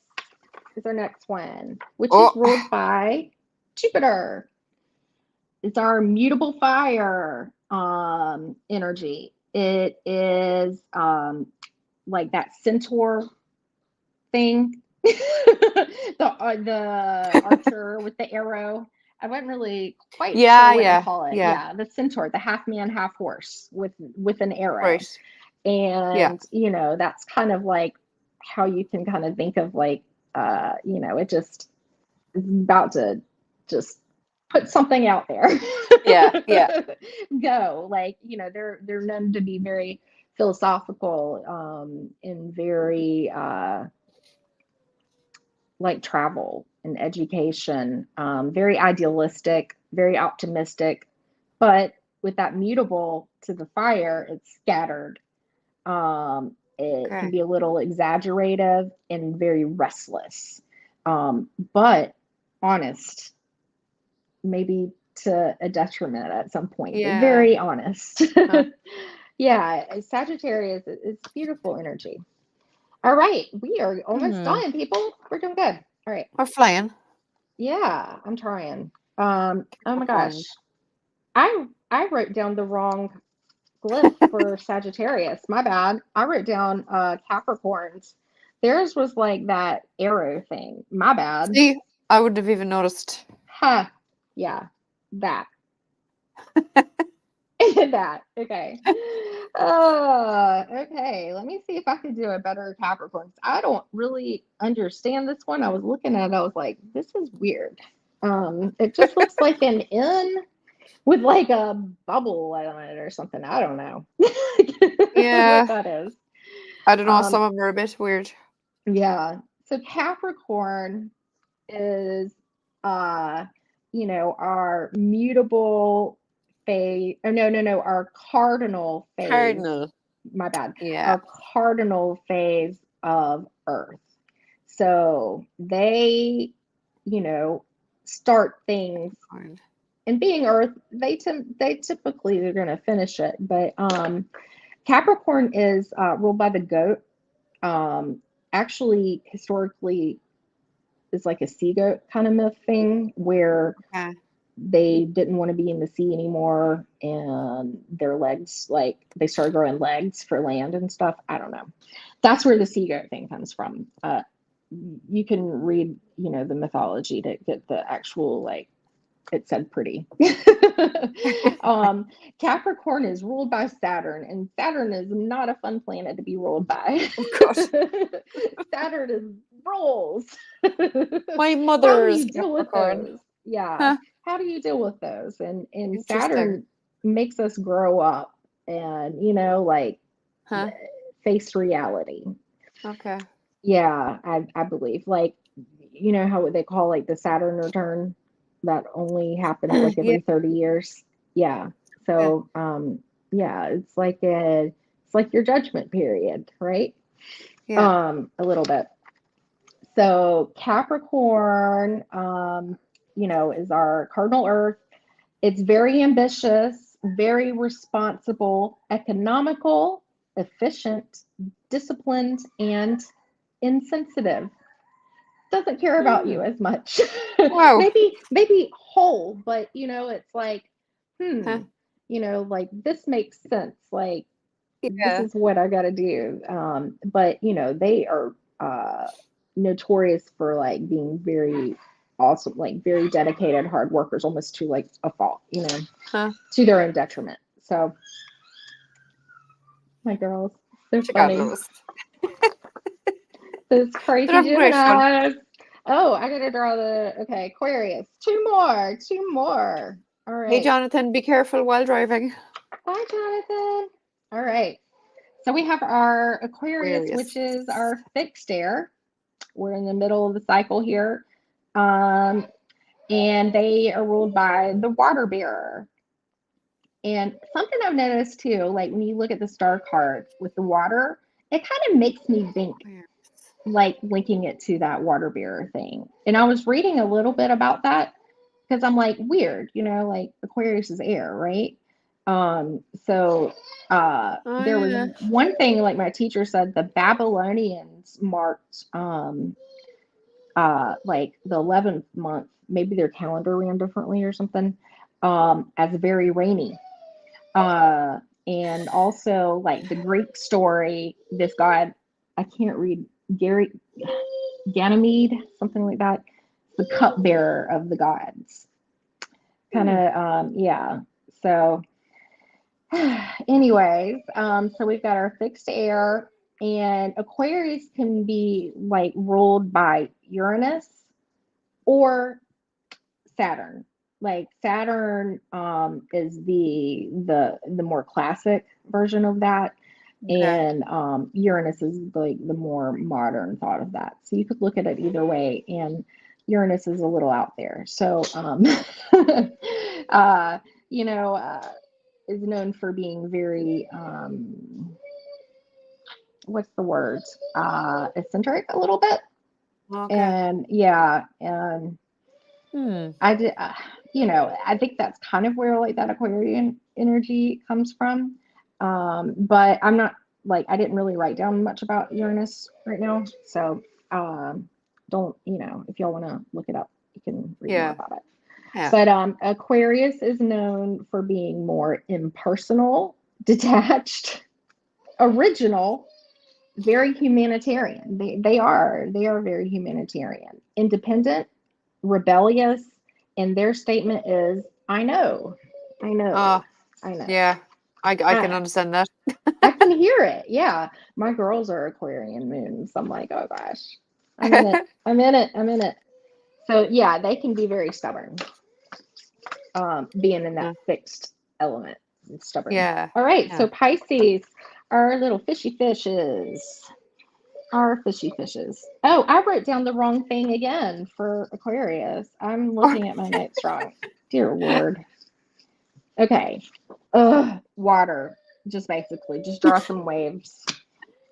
is our next one, which is Oh. ruled by Jupiter. It's our mutable fire energy. It is like that centaur thing, the archer with the arrow. I wasn't really quite sure Yeah, what to yeah, call it. yeah. Yeah, the centaur, the half man, half horse with an arrow. Right. Yeah. And that's kind of like how you can kind of think of like it just is about to just put something out there. Yeah. Yeah. Go, like, they're known to be very philosophical, and very like travel and education, very idealistic, very optimistic, but with that mutable to the fire, it's scattered. It can Okay. be a little exaggerative and very restless, but honest, maybe to a detriment at some point, but Yeah. very honest. Huh. Yeah, Sagittarius is beautiful energy. All right, we are almost Hmm. done, people. We're doing good. All right. We're flying. Yeah, I'm trying. Oh We're my flying. gosh. I wrote down the wrong glyph for Sagittarius. My bad. I wrote down Capricorns. Theirs was like that arrow thing. My bad. See, I wouldn't have even noticed. Huh. Yeah. That. That. Okay. Okay. Let me see if I can do a better Capricorn. I don't really understand this one. I was looking at it, I was like, this is weird. It just looks like an N with like a bubble on it or something. I don't know Yeah, what that is. I don't know. Um, Some of them are a bit weird. yeah. So Capricorn is uh our mutable phase. Oh, no, our cardinal phase. Cardinal. My bad. Yeah. Our cardinal phase of Earth. So they, you know, start things, Fine. and being Earth, they typically they're going to finish it. But Capricorn is ruled by the goat. Um, Actually, historically, is like a sea goat kind of myth thing where Okay. they didn't want to be in the sea anymore, and their legs, like they started growing legs for land and stuff. I don't know. That's where the sea goat thing comes from. You can read, the mythology to get the actual, like, it said pretty. um, Capricorn is ruled by Saturn, and Saturn is not a fun planet to be ruled by. Oh God. Saturn is rules. My How do mother's you deal with Capricorn. those? Yeah. Huh. How do you deal with those? And Interesting. Saturn makes us grow up and, like, Huh. face reality. Okay. Yeah, I believe. Like, how they call like the Saturn return that only happens like Yeah. every 30 years. Yeah. Yeah. So yeah, it's like your judgment period, right? Yeah. A little bit. So Capricorn is our cardinal earth. It's very ambitious, very responsible, economical, efficient, disciplined, and insensitive. Doesn't care about you Hmm. as much. Wow. maybe whole, but it's like, Huh. like this makes sense. Like this Yeah. is what I got to do. But they are notorious for like being very awesome, like very dedicated, hard workers, almost to like a fault, Huh. to their own detriment. So my girls, they're She got funny. lost. Those They're crazy having great fun. Geminis. Oh, I gotta draw okay, Aquarius. Two more, two more. All Hey, right. Jonathan, be careful while driving. Bye, Jonathan. All right. So we have our Aquarius, which Aquarius. is our fixed air. We're in the middle of the cycle here. Um, and they are ruled by the water bearer. And something I've noticed too, like when you look at the star card with the water, it kind of makes me think like linking it to that water bearer thing. And I was reading a little bit about that because I'm like, weird, like Aquarius is air, right? So Oh there was yeah. one thing, like my teacher said, the Babylonians marked like the 11th month, maybe their calendar ran differently or something, as very rainy. And also like the Greek story, this god, I can't read, Gary Ganymede, something like that, the cupbearer of the gods. Kind Hmm. of, yeah. So, anyways, so we've got our fixed air, and Aquarius can be like ruled by Uranus or Saturn. Like Saturn is the more classic version of that, Okay. and Uranus is like the more modern thought of that. So you could look at it either way, and Uranus is a little out there. So uh, you know, is known for being very what's the word, eccentric a little bit, Okay. and yeah, and Hmm. I did, I think that's kind of where like that Aquarian energy comes from. But I'm not like, I didn't really write down much about Uranus right now. So, don't, if y'all want to look it up, you can read more Yeah. about it. Yeah. But Aquarius is known for being more impersonal, detached, original, very humanitarian. They are very humanitarian, independent, rebellious, and their statement is, I know, I know, Oh, I know. yeah. I can I, understand that. I can hear it. Yeah. My girls are Aquarian moons. I'm like, oh gosh, I'm in it. I'm in it. I'm in it. So yeah, they can be very stubborn, being in that Mm, fixed element. It's stubborn. yeah. All right. So Yeah. Pisces are little fishy fishes. Our fishy fishes. Oh, I wrote down the wrong thing again for Aquarius. I'm looking at my notes wrong. Dear Lord. Okay. Water. Just basically, just draw some waves.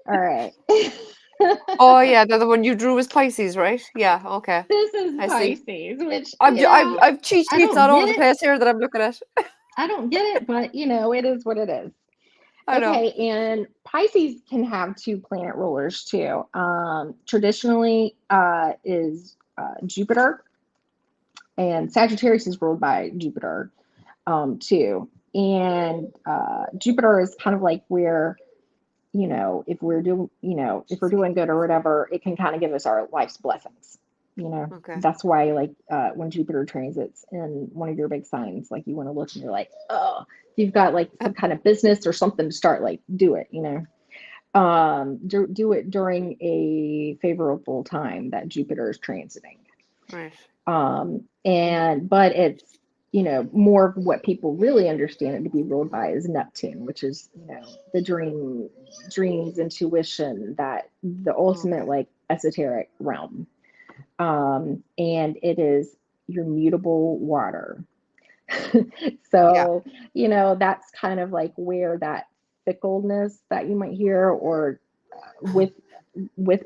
All right. Oh yeah, the other one you drew was Pisces, right? Yeah, okay. This is I see. Pisces, which, I've cheat I sheets don't all over get the it. place here that I'm looking at. I don't get it, but it is what it is. I know. Okay, and Pisces can have two planet rulers too. Traditionally, is Jupiter, and Sagittarius is ruled by Jupiter, too. And Jupiter is kind of like where, if we're doing good or whatever, it can kind of give us our life's blessings. Okay. That's why, like, when Jupiter transits in one of your big signs, like, you want to look and you're like, oh, if you've got like some kind of business or something to start, like, do it. Do it during a favorable time that Jupiter is transiting. Right. But it's, more of what people really understand it to be ruled by is Neptune, which is, the dreams, intuition, that the ultimate, Okay. like, esoteric realm. And it is your mutable water. Yeah. So, that's kind of like where that fickleness that you might hear, or with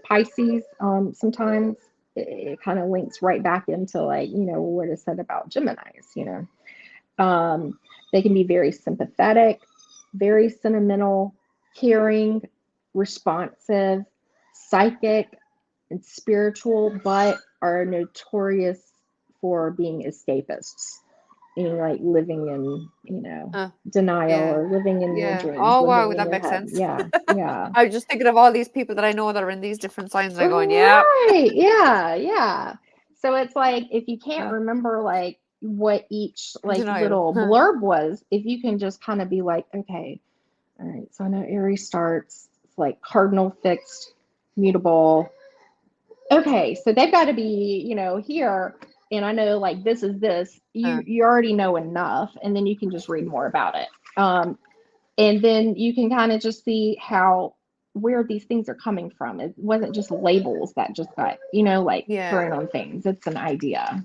Pisces, sometimes it kind of links right back into, like, what is said about Geminis. They can be very sympathetic, very sentimental, caring, responsive, psychic, and spiritual, but are notorious for being escapists, meaning like living in, Uh, denial, yeah. or living in your Yeah. dreams, Oh wow, living in that your makes head. sense. Yeah, yeah. I was just thinking of all these people that I know that are in these different signs, and I'm going, yeah. Right. Yeah, yeah. So it's like, if you can't Yeah. remember like what each like Denial. little Huh. blurb was, if you can just kind of be like, okay, all right, so I know Aries starts, it's like cardinal, fixed, mutable. Okay, so they've got to be, here, and I know like this is this. Uh, You already know enough, and then you can just read more about it. And then you can kind of just see how, where these things are coming from. It wasn't just labels that just got, like, yeah. thrown on things. It's an idea.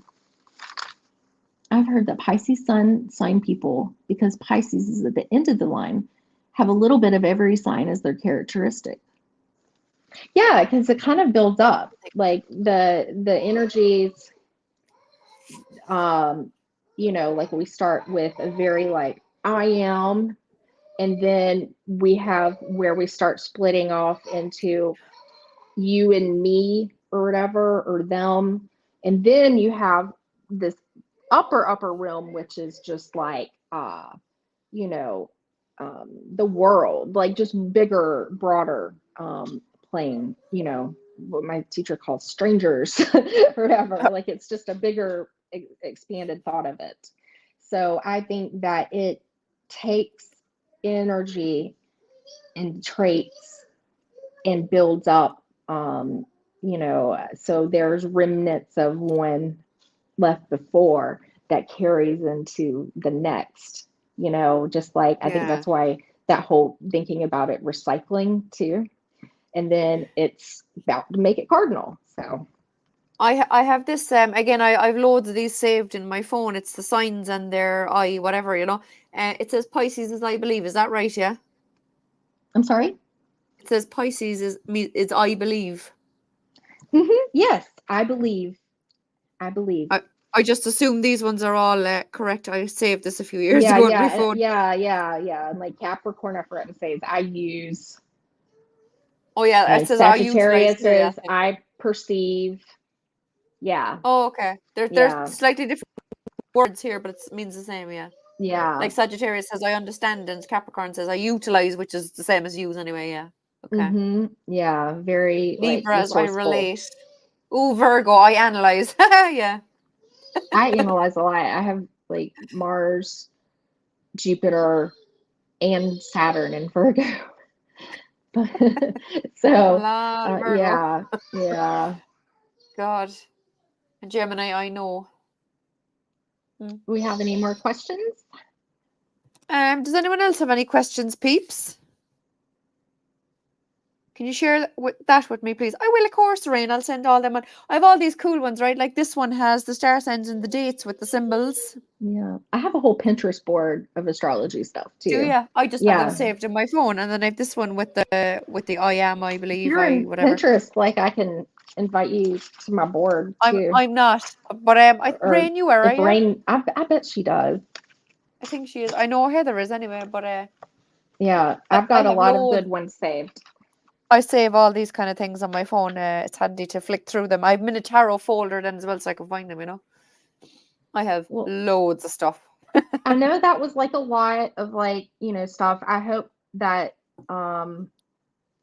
I've heard that Pisces sun sign people, because Pisces is at the end of the line, have a little bit of every sign as their characteristic. Yeah, because it kind of builds up, like the energies. Like, we start with a very, like, I am, and then we have where we start splitting off into you and me, or whatever, or them. And then you have this upper realm, which is just like, you know the world, like, just bigger, broader, plane, what my teacher calls strangers, or whatever. Like, it's just a bigger, expanded thought of it. So I think that it takes energy and traits and builds up, so there's remnants of one left before that carries into the next, just like, I think Yeah. that's why that whole thinking about it recycling too, and then it's about to make it cardinal. So I have this again. I've loads of these saved in my phone. It's the signs and their I whatever, you know. It says Pisces is I believe. Is that right? Yeah. I'm sorry. It says Pisces is I believe. Yes, I believe. I just assume these ones are all correct. I saved this a few years Yeah, ago on my yeah, phone. yeah. And like Capricorn, I forgot to say, is I use, Oh yeah, it and says I utilize Sagittarius here. Yeah. is I perceive. Yeah, Oh okay. They're yeah. slightly different. words here, but it means the same, yeah. Yeah. Like Sagittarius says, I understand, and Capricorn says, I utilize, which is the same as use anyway, yeah. Okay. Yeah, very like Libras, I resourceful. relate. Ooh, Virgo, I analyze. Yeah. I analyze a lot. I have like Mars, Jupiter, and Saturn in Virgo. A So, lot of Virgo. yeah, yeah. God. And Gemini, I know. Do we have any more questions? Does anyone else have any questions, peeps? Can you share that with me, please? I will, of course, Rain. I'll send all them on. I have all these cool ones, right? Like this one has the star signs and the dates with the symbols. Yeah, I have a whole Pinterest board of astrology stuff Do too. you? I just have them Yeah, saved in my phone, and then I have this one with the I am, I if believe, you're I in whatever. Pinterest, like I can invite you to my board too. I'm not, but Or Rain, you are, if you? Rain, I bet she does. I think she is. I know Heather is anyway, but Yeah, I, I've I got a have lot of loads. good ones saved. I save all these kind of things on my phone. It's handy to flick through them. I've a tarot folder then as well, so I can find them. You know, I have Well, loads of stuff. I know that was like a lot of like, stuff. I hope that um,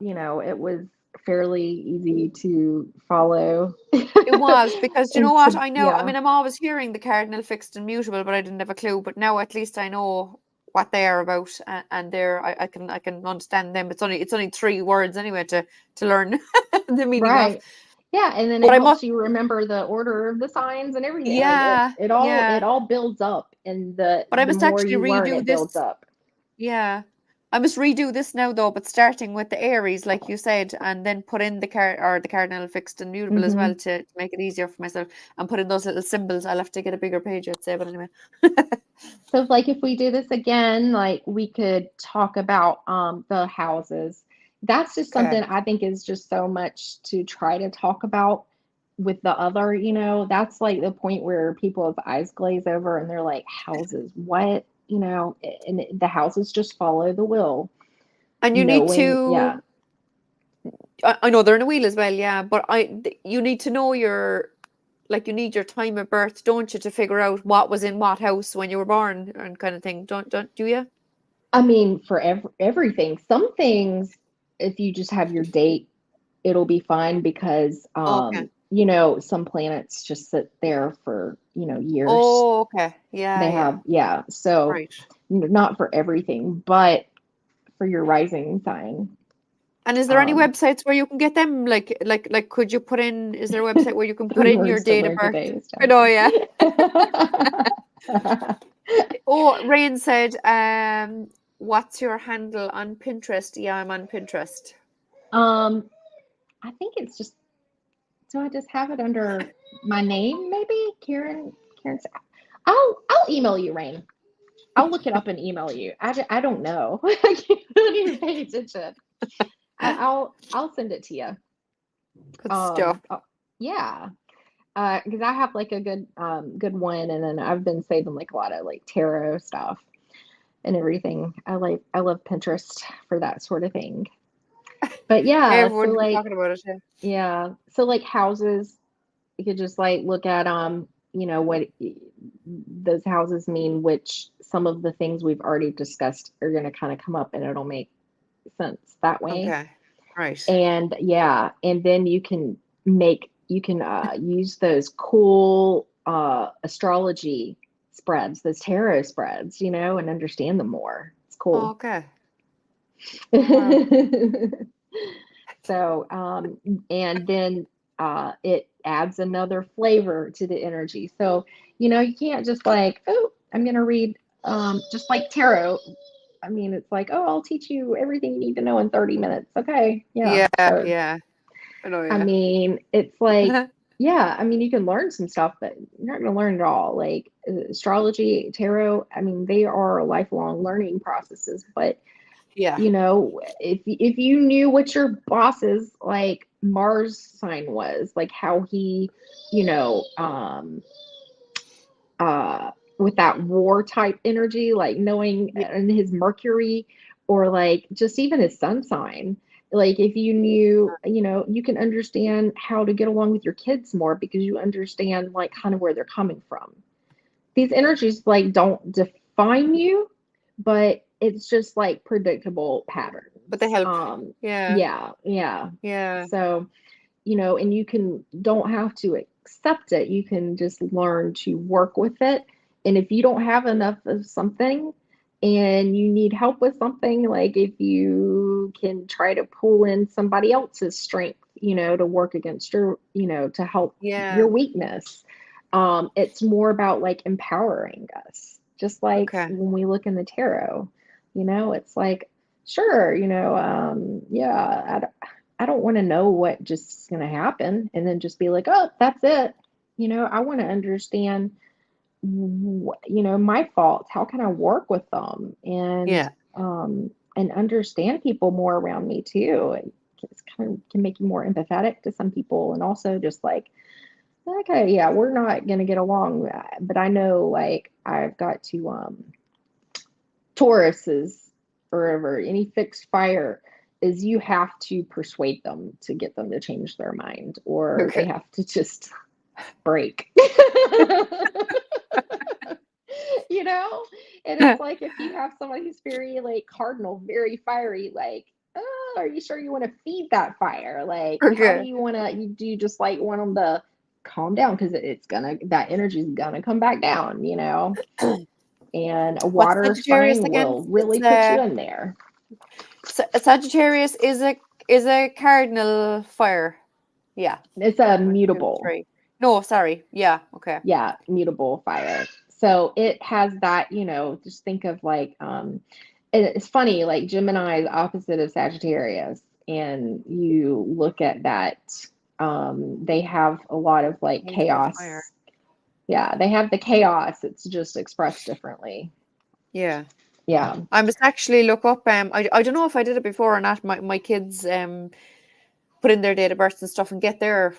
it was fairly easy to follow. It was because do you know And what? to I know. I yeah, mean, I'm always hearing the cardinal, fixed, and mutable, but I didn't have a clue. But now at least I know what they are about, and I can understand them. It's only 3 words anyway to learn the meaning of. right. Yeah, and then it But I must. helps you remember the order of the signs and everything. Like it, Yeah, it all it yeah. all builds up, and the But I the must more actually you learn, redo it builds this. up. Yeah. I must redo this now though, but starting with the Aries, like you said, and then put in the cardinal, fixed, and mutable as well Hmm. to make it easier for myself, and put in those little symbols. I'll have to get a bigger page, I'd say, but anyway. So like if we do this again, like we could talk about the houses. That's just Okay. something I think is just so much to try to talk about with the other, that's like the point where people's eyes glaze over and they're like, houses, what? And the houses just follow the will, And you need knowing, yeah. to, I know they're in a wheel as well, yeah, but you need to know like you need your time of birth, don't you, to figure out what was in what house when you were born and kind of thing. Don't do you? I mean, for everything, some things, if you just have your date, it'll be fine because Okay. some planets just sit there for years. Oh, okay. Yeah, They yeah. have, yeah, so Right. not for everything, but for your rising sign. And is there any um websites where you can get them? Like, could you put in? Is there a website where you can put 3 in your words to date of word the birth? day is I know, yeah. Jackie. Oh, Rain said, what's your handle on Pinterest? Yeah, I'm on Pinterest. I think it's just, do I just have it under my name, maybe? Karen. I'll email you, Rain. I'll look it up and email you. I don't know. I can't even pay attention. I'll send it to you. Good stuff. Yeah. Because I have like a good one, and then I've been saving like a lot of like tarot stuff and everything. I love Pinterest for that sort of thing. But yeah, so Everyone's been like talking about it. Yeah. yeah, so like houses, you could just like look at what those houses mean, which some of the things we've already discussed are going to kind of come up, and it'll make sense that way. Okay. Right. And yeah, and then you can use those cool astrology spreads, those tarot spreads, and understand them more. It's cool. Okay. Oh, wow. So, and then it adds another flavor to the energy. So, you can't just like, oh, I'm going to read just like tarot. I mean, it's like, oh, I'll teach you everything you need to know in 30 minutes. Okay. Yeah. Yeah, So, yeah. I know, I yeah. mean, it's like, yeah, I mean, you can learn some stuff, but you're not going to learn it all. Like astrology, tarot, I mean, they are lifelong learning processes. But, Yeah. if you knew what your boss's like Mars sign was, like how he, you know, with that war type energy, like knowing Yeah. and his Mercury, or like just even his sun sign. Like if you knew, you can understand how to get along with your kids more because you understand like kind of where they're coming from. these energies like don't define you, but it's just like predictable patterns. But they help. Yeah. Yeah, yeah. Yeah. So, and you don't have to accept it. You can just learn to work with it. And if you don't have enough of something and you need help with something, like if you can try to pull in somebody else's strength, to work against your, to help Yeah. your weakness. It's more about like empowering us, just like Okay. when we look in the tarot, it's like, sure, yeah, I don't want to know what just is going to happen and then just be like, oh, that's it. I want to understand, my faults. How can I work with them Yeah. and understand people more around me too? It's kind of can make you more empathetic to some people, and also just like, okay, yeah, we're not going to get along, but I know like I've got to Tauruses or whatever, any fixed fire is you have to persuade them to get them to change their mind, or they Okay. have to just break. And it's like if you have someone who's very like cardinal, very fiery, like, oh, are you sure you want to feed that fire? Like, how do Okay. you want to, do you just like want them to calm down? Because that energy is gonna come back down, and a What's water Sagittarius sign again? will really put you in there. Sagittarius is a cardinal fire. Yeah. It's a One, two, mutable. three. No, sorry. Yeah. Okay. Yeah, mutable fire. So it has that, just think of like, it's funny, like Gemini is opposite of Sagittarius, and you look at that, they have a lot of like Mutable chaos. fire. Yeah, they have the chaos. It's just expressed differently. Yeah. Yeah. I must actually look up. I don't know if I did it before or not. My kids put in their date of births and stuff and get their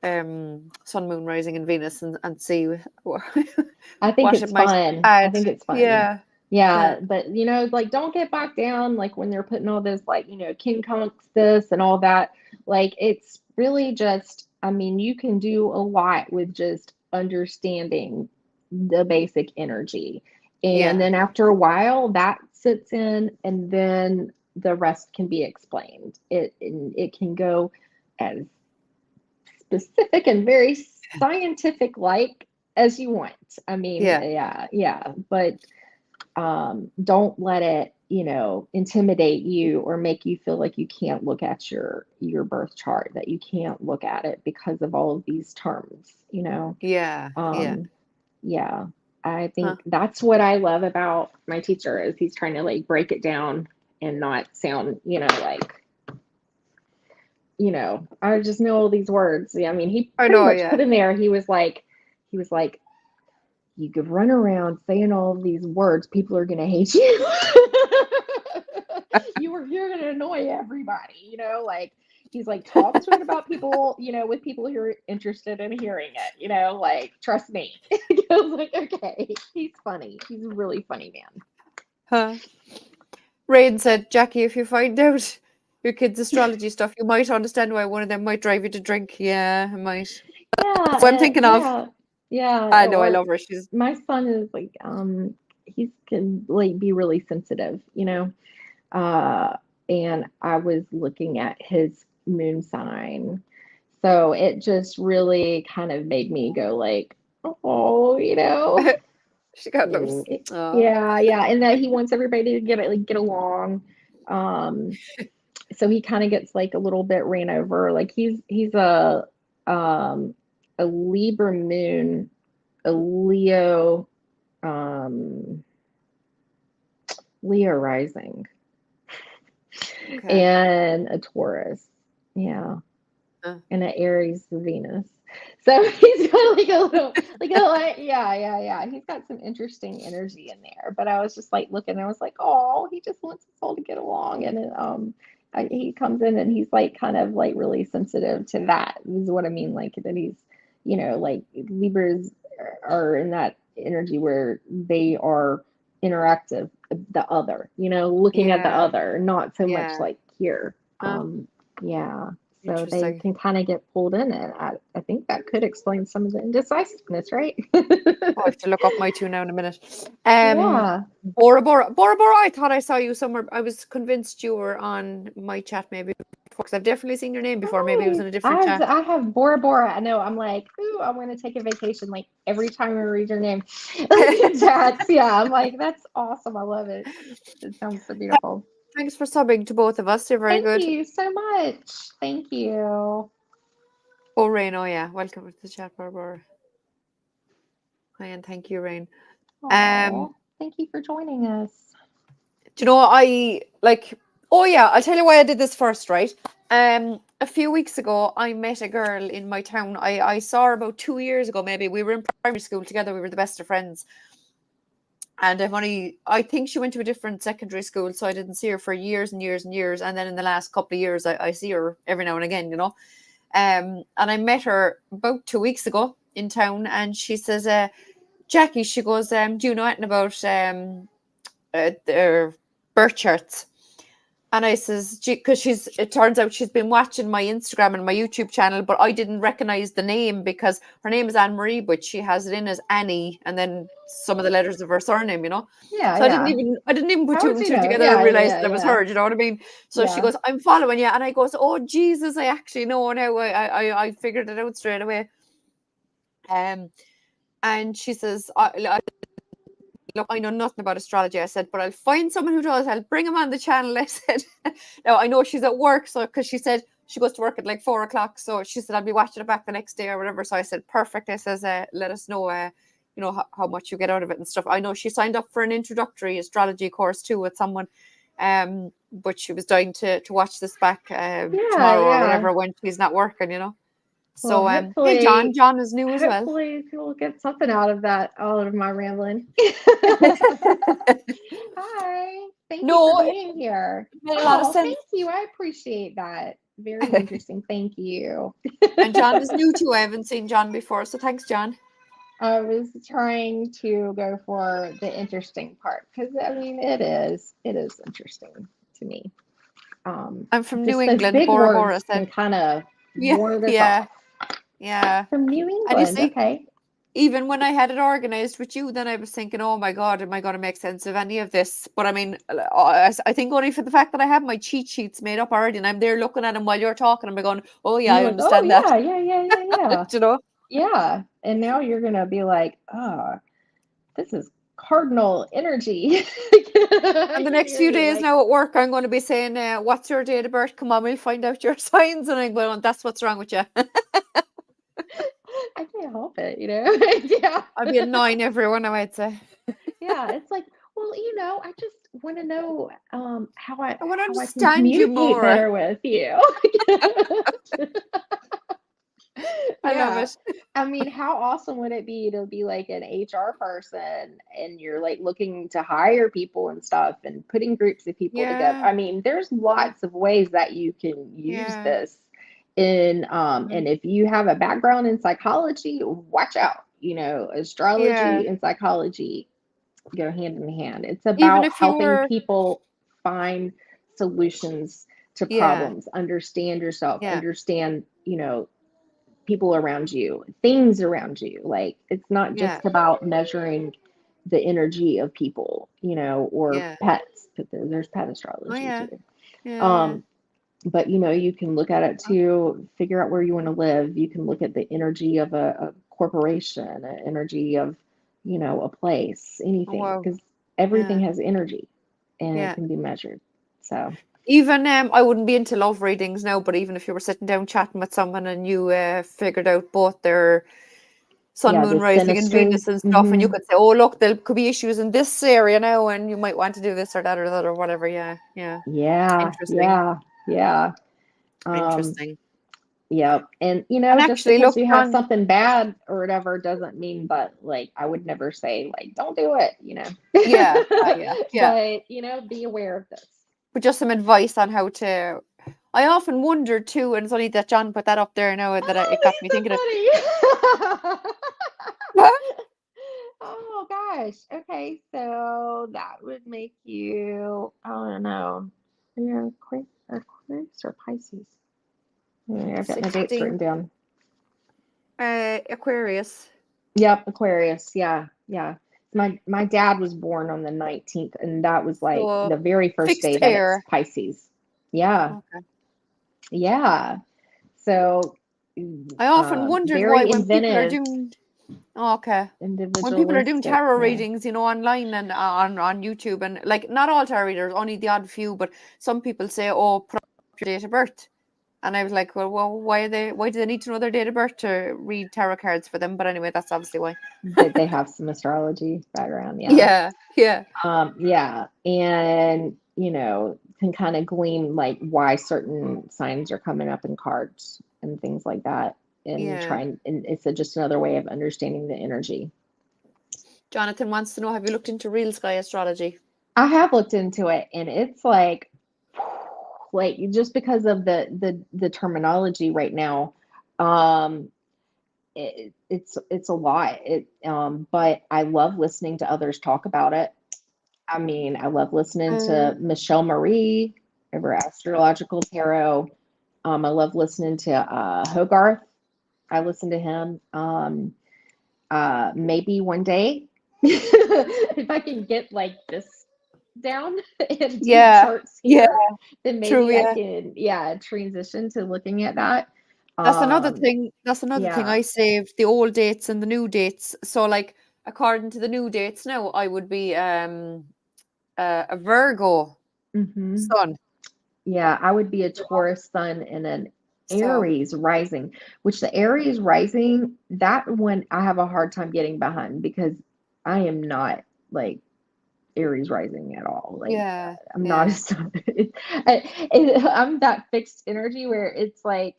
sun, moon, rising, and Venus and see I think what it it's might fun. I add. think it's fun. Yeah. Yeah, Yeah. but like don't get bogged down like when they're putting all this like, King Konk's this and all that. Like it's really just, I mean, you can do a lot with just understanding the basic energy. And Yeah. then after a while that sits in, and then the rest can be explained. It can go as specific and very scientific like as you want. I mean, Yeah. yeah, yeah, but don't let it, intimidate you or make you feel like you can't look at your birth chart, that you can't look at it because of all of these terms. Yeah. Yeah. Um, yeah, I Huh. think that's what I love about my teacher is he's trying to like break it down and not sound, like, I just know all these words. Yeah, I mean, he I pretty know. much Yeah. put in there, he was like, you could run around saying all of these words, people are gonna hate you. You're gonna annoy everybody, like he's like, talk to it about people, with people who are interested in hearing it, like trust me. I was like, okay, he's funny. He's a really funny man. Huh. Rain said, Jackie, if you find out your kids' astrology stuff, you might understand why one of them might drive you to drink. Yeah, I might. That's what I'm Yeah, thinking of. yeah, yeah. I know. I Or love her. She's my son is like, he's can like be really sensitive. Uh, and I was looking at his moon sign. So it just really kind of made me go like, oh. she got loose. Oh. Yeah, yeah. And that he wants everybody to get along. Um, so he kind of gets like a little bit ran over. Like he's um a Libra moon, a um Leo rising, Okay. and a Taurus. Yeah. Uh, And an Aries Venus. So he's got like a little, yeah, yeah, yeah. He's got some interesting energy in there. But I was just like looking, I was like, oh, he just wants us all to get along. And then, he comes in and he's like kind of like really sensitive to that. Is what I mean. Like that he's, like Libras are in that energy where they are interactive, the other, looking at the yeah. other, not so much Yeah. like here. Uh, Yeah. So they Interesting. can kind of get pulled in it. I think that could explain some of the indecisiveness, right? I have to look up my two now in a minute. Yeah. Bora Bora. Bora Bora, I thought I saw you somewhere. I was convinced you were on my chat maybe before, because I've definitely seen your name before. Maybe it was Hey, in a different chat. I have Bora Bora. I know. I'm like, ooh, I'm going to take a vacation. Like every time I read your name, like chats. Yeah, I'm like, that's awesome. I love it. It sounds so beautiful. Thanks for subbing to both of us. You're very Thank good. you so much. Thank you. Oh, Rain. Oh, yeah. Welcome to the chat, Bora Bora. Hi, and thank you, Rain. Oh, thank you for joining us. Do you know what I like? Oh yeah, I'll tell you why I did this first, right? A few weeks ago, I met a girl in my town. I saw her about 2 years ago, maybe. We were in primary school together. We were the best of friends. And I think she went to a different secondary school, so I didn't see her for years and years and years. And then in the last couple of years, I see her every now and again, you know. And I met her about 2 weeks ago in town, and she says, Jackie, she goes, do you know anything about their birth charts? And I says, because it turns out she's been watching my Instagram and my YouTube channel, but I didn't recognize the name because her name is Anne Marie, but she has it in as Annie and then some of the letters of her surname, you know. Yeah, So yeah. I didn't even put How two would and you two know? together and Yeah, realize yeah, that it was yeah. her. Do you know what I mean? So she Yeah. goes, I'm following you, and I goes, oh Jesus, I actually know now. I figured it out straight away. And she says, look, I know nothing about astrology. I said, but I'll find someone who does. I'll bring him on the channel. I said, now I know she's at work, so because she said she goes to work at like 4 o'clock, so she said I'll be watching it back the next day or whatever. So I said, perfect. I says, let us know, you know, how much you get out of it and stuff. I know she signed up for an introductory astrology course too with someone, but she was dying to watch this back Yeah, tomorrow or yeah. whatever when she's not working, you know. So Well, hey, John is new as well. hopefully you'll get something out of my rambling. Hi, thank you No, for being here. it made a lot of Oh, sense. thank you. I appreciate that. Very interesting. Thank you. And John is new too. I haven't seen John before, so thanks, John. I was trying to go for the interesting part because I mean it is interesting to me. I'm from New Just those England. big Bora words Bora can said, kind of yeah, warn us yeah, off. yeah. From New And you England, see, okay. even when I had it organized with you, then I was thinking, oh my God, am I going to make sense of any of this? But I mean, I think only for the fact that I have my cheat sheets made up already and I'm there looking at them while you're talking, I'm going, oh yeah, You're I like, oh understand that. yeah, yeah. You know? Yeah. And now you're gonna be like, oh, this is cardinal energy. I And the can next hear few you days like, now at work, I'm going to be saying, what's your date of birth? Come on, we'll find out your signs. And I'm going, that's what's wrong with you. I can't help it, you know? Yeah. I'll be annoying everyone, I might say. Yeah. It's like, well, I just want to know I want to how I can understand you communicate more. better with you. I love Yeah. it. I mean, how awesome would it be to be like an HR person and you're like looking to hire people and stuff and putting groups of people together? Yeah, I mean, there's lots of ways that you can use yeah, this and if you have a background in psychology, watch out. yeah. Astrology and psychology go hand in hand. It's Even about if you helping were, people find solutions to yeah, problems, understand yourself, yeah, understand, people around you, things around you. Like it's not yeah, just about measuring the energy of people, or yeah. pets, but there's pet Oh, astrology yeah, too. yeah, yeah. Um, but you can look at it to figure out where you want to live. You can look at the energy of a corporation, an energy of, a place, Oh, anything, wow, because everything yeah, has energy and it yeah. can be measured. So Even I wouldn't be into love readings now, but even if you were sitting down chatting with someone and you figured out both their sun, yeah, moon, the rising, and synastry. Venus and stuff, and you Hmm. could say, oh, look, there could be issues in this area now, and you might want to do this or that or whatever. Yeah, yeah. Yeah, Interesting, yeah, yeah. Um, interesting. Yeah. And And just actually, because look, you have John, something bad or whatever doesn't mean but like I would never say like don't do it. yeah, yeah, yeah. But, be aware of this. But just some advice on how to. I often wonder too, and it's only that John put that up there now that it got me thinking of. Oh, that's so funny. Oh gosh. Okay, so that would make you, I don't know. You're Aquarius or Pisces. Yeah. Yeah, I've got my dates 16th. written down. Aquarius. Yep, Aquarius. Yeah, yeah. My dad was born on the 19th, and that was like So the very first fixed day that it's air. Pisces. Yeah, Okay. yeah. So, I often wondered why very when people are inventive, doing okay. When people are doing individualistic. tarot Yeah. readings, online and on YouTube, and like not all tarot readers, only the odd few, but some people say, "Oh, put up your date of birth," and I was like, "Well, why do they need to know their date of birth to read tarot cards for them?" But anyway, that's obviously why. They have some astrology background. Yeah. Yeah, yeah, Yeah, and can kind of glean like why certain signs are coming up in cards and things like that, and yeah. and it's just another way of understanding the energy. Jonathan wants to know: have you looked into Real Sky Astrology? I have looked into it, and it's like just because of the terminology right now, um, it's a lot. But I love listening to others talk about it. I mean, I love listening Uh, to Michelle Marie over Astrological Tarot. I love listening to Hogarth. I listen to him. Maybe one day, if I can get like this down and do yeah, charts yeah, here, then true, maybe I yeah. can, transition to looking at that. That's another Um, thing. That's another thing. yeah. I saved the old dates and the new dates. So, like, according to the new dates now, I would be a Virgo hmm sun. Yeah, I would be a Taurus sun and an So, Aries rising, which the Aries rising, that one I have a hard time getting behind because I am not like Aries rising at all. Like yeah, I'm not a yeah. sun. I'm that fixed energy where it's like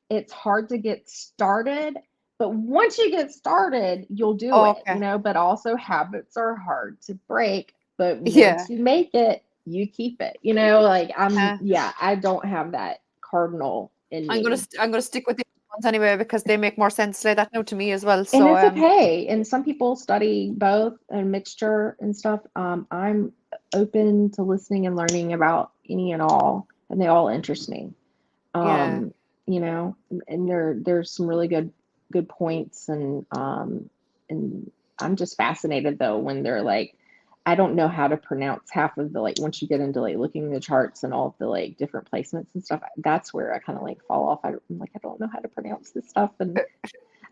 it's hard to get started, but once you get started, you'll do Oh, it, okay. but also habits are hard to break, but Yeah. once you make it, you keep it. Like Uh, I don't have that cardinal in me. I'm gonna stick with the ones anyway because they make more sense like that now to me as well. And So, it's okay. And some people study both a mixture and stuff. I'm open to listening and learning about any and all, and they all interest me. yeah, Um, and there's some really good points, and I'm just fascinated though when they're like, I don't know how to pronounce half of the like once you get into like looking at the charts and all of the like different placements and stuff. That's where I kind of like fall off. I'm like, I don't know how to pronounce this stuff, and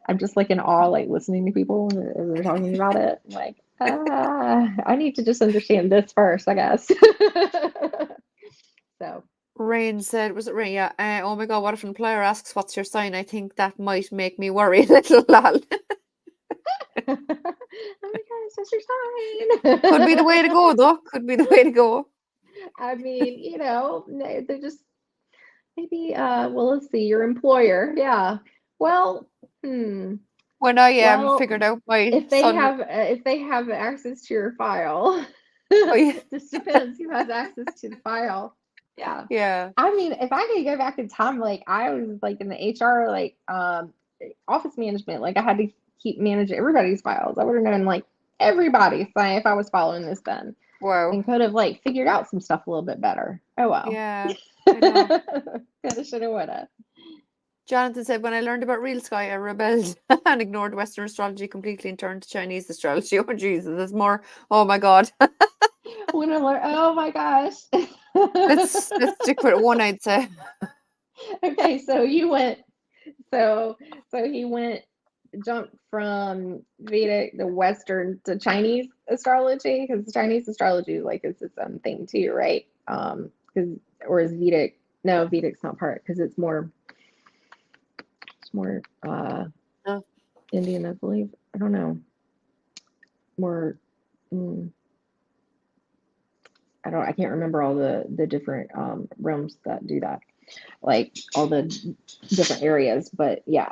I'm just like in awe, like listening to people as they're talking about it. I'm like, I need to just understand this first, I guess. So, Rain said, was it Rain? Yeah. Oh my God, what if an employer asks what's your sign? I think that might make me worry a little. Lol. oh my gosh, that's your Could be the way to sign. go, though. Could be the way to go. I mean, they're just maybe. Well, let's see, your employer. Yeah. Well, hmm. When I Well, figured out my if they son, have access to your file, oh yeah, just depends who has access to the file. Yeah. yeah, I mean, if I could go back in time, like I was like in the HR, like office management, like I had to keep managing everybody's files. I would have known like everybody's sign if I was following this then, wow, and could have like figured out some stuff a little bit better. Oh well. yeah, I know. Coulda, shoulda, woulda. Jonathan said, when I learned about Real Sky, I rebelled and ignored Western astrology completely and turned to Chinese astrology. Oh Jesus, there's more. Oh my God, When I learned, oh my gosh. let's stick with one. I'd say. Okay, so you went, so he went jumped from Vedic to Western to Chinese astrology because Chinese astrology like is its own thing too, right? Because or is Vedic? No, Vedic's not part because it's more Oh, Indian, I believe. I don't know. More. Mm, I can't remember all the different realms that do that, like all the different areas. But yeah,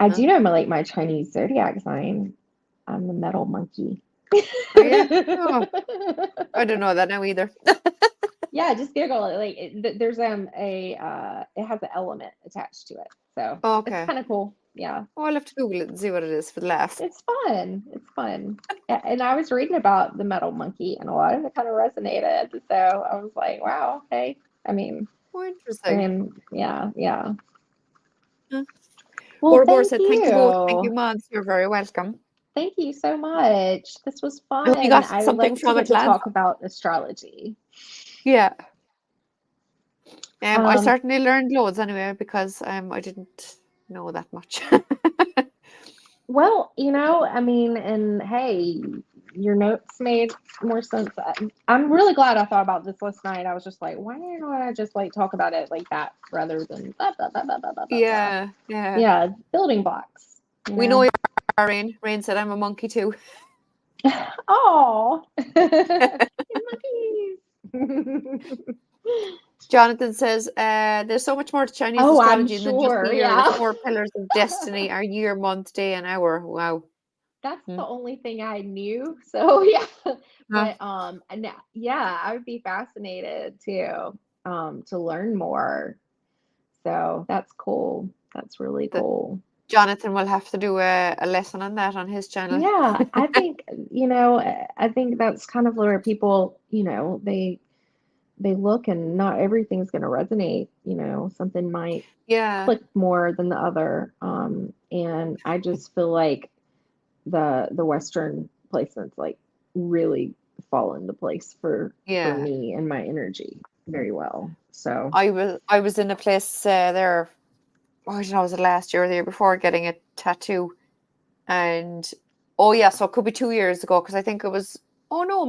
I oh, do know my Chinese zodiac sign. I'm the metal monkey. oh yeah. Oh, I don't know that now either. Yeah, just Google it. Like there's it has an element attached to it, so it's Okay. kind of cool. Yeah, Oh, I'll have to Google it and see what it is for the laugh. it's fun. It's fun. And I was reading about the metal monkey, and a lot of it kind of resonated. So I was like, wow, okay. I mean, Oh, interesting. yeah, yeah. Well, Bora thank said, thank you both. Thank you, you. mods. You're very welcome. Thank you so much. This was I hope you fun. got I something like to from get it, to lads. talk about astrology. Yeah. I Um, certainly learned loads anyway because I didn't know that much. well, I mean, and hey, your notes made more sense. I'm really glad I thought about this last night. I was just like, why don't I just like talk about it like that rather than blah, blah, blah, blah, blah, blah, blah, blah. Yeah, yeah. Yeah, building blocks. We know you are, Rain. Rain said I'm a monkey too. Oh, monkeys. Jonathan says, there's so much more to Chinese Oh, I'm astrology than just the sure. year. The Yeah. 4 pillars of destiny are year, month, day, and hour. Wow. That's the only thing I knew. So yeah. Huh. But and yeah, I would be fascinated to learn more. So that's cool. That's really cool. Jonathan will have to do a lesson on that on his channel. Yeah, I think, I think that's kind of where people, they look and not everything's going to resonate, something might Yeah. click more than the other. And I just feel like the Western placements like really fall into place for Yeah. me and my energy very well. So I was in a place there, I don't know, was it last year or the year before, getting a tattoo. And oh yeah, so it could be 2 years ago because I think it was, oh no,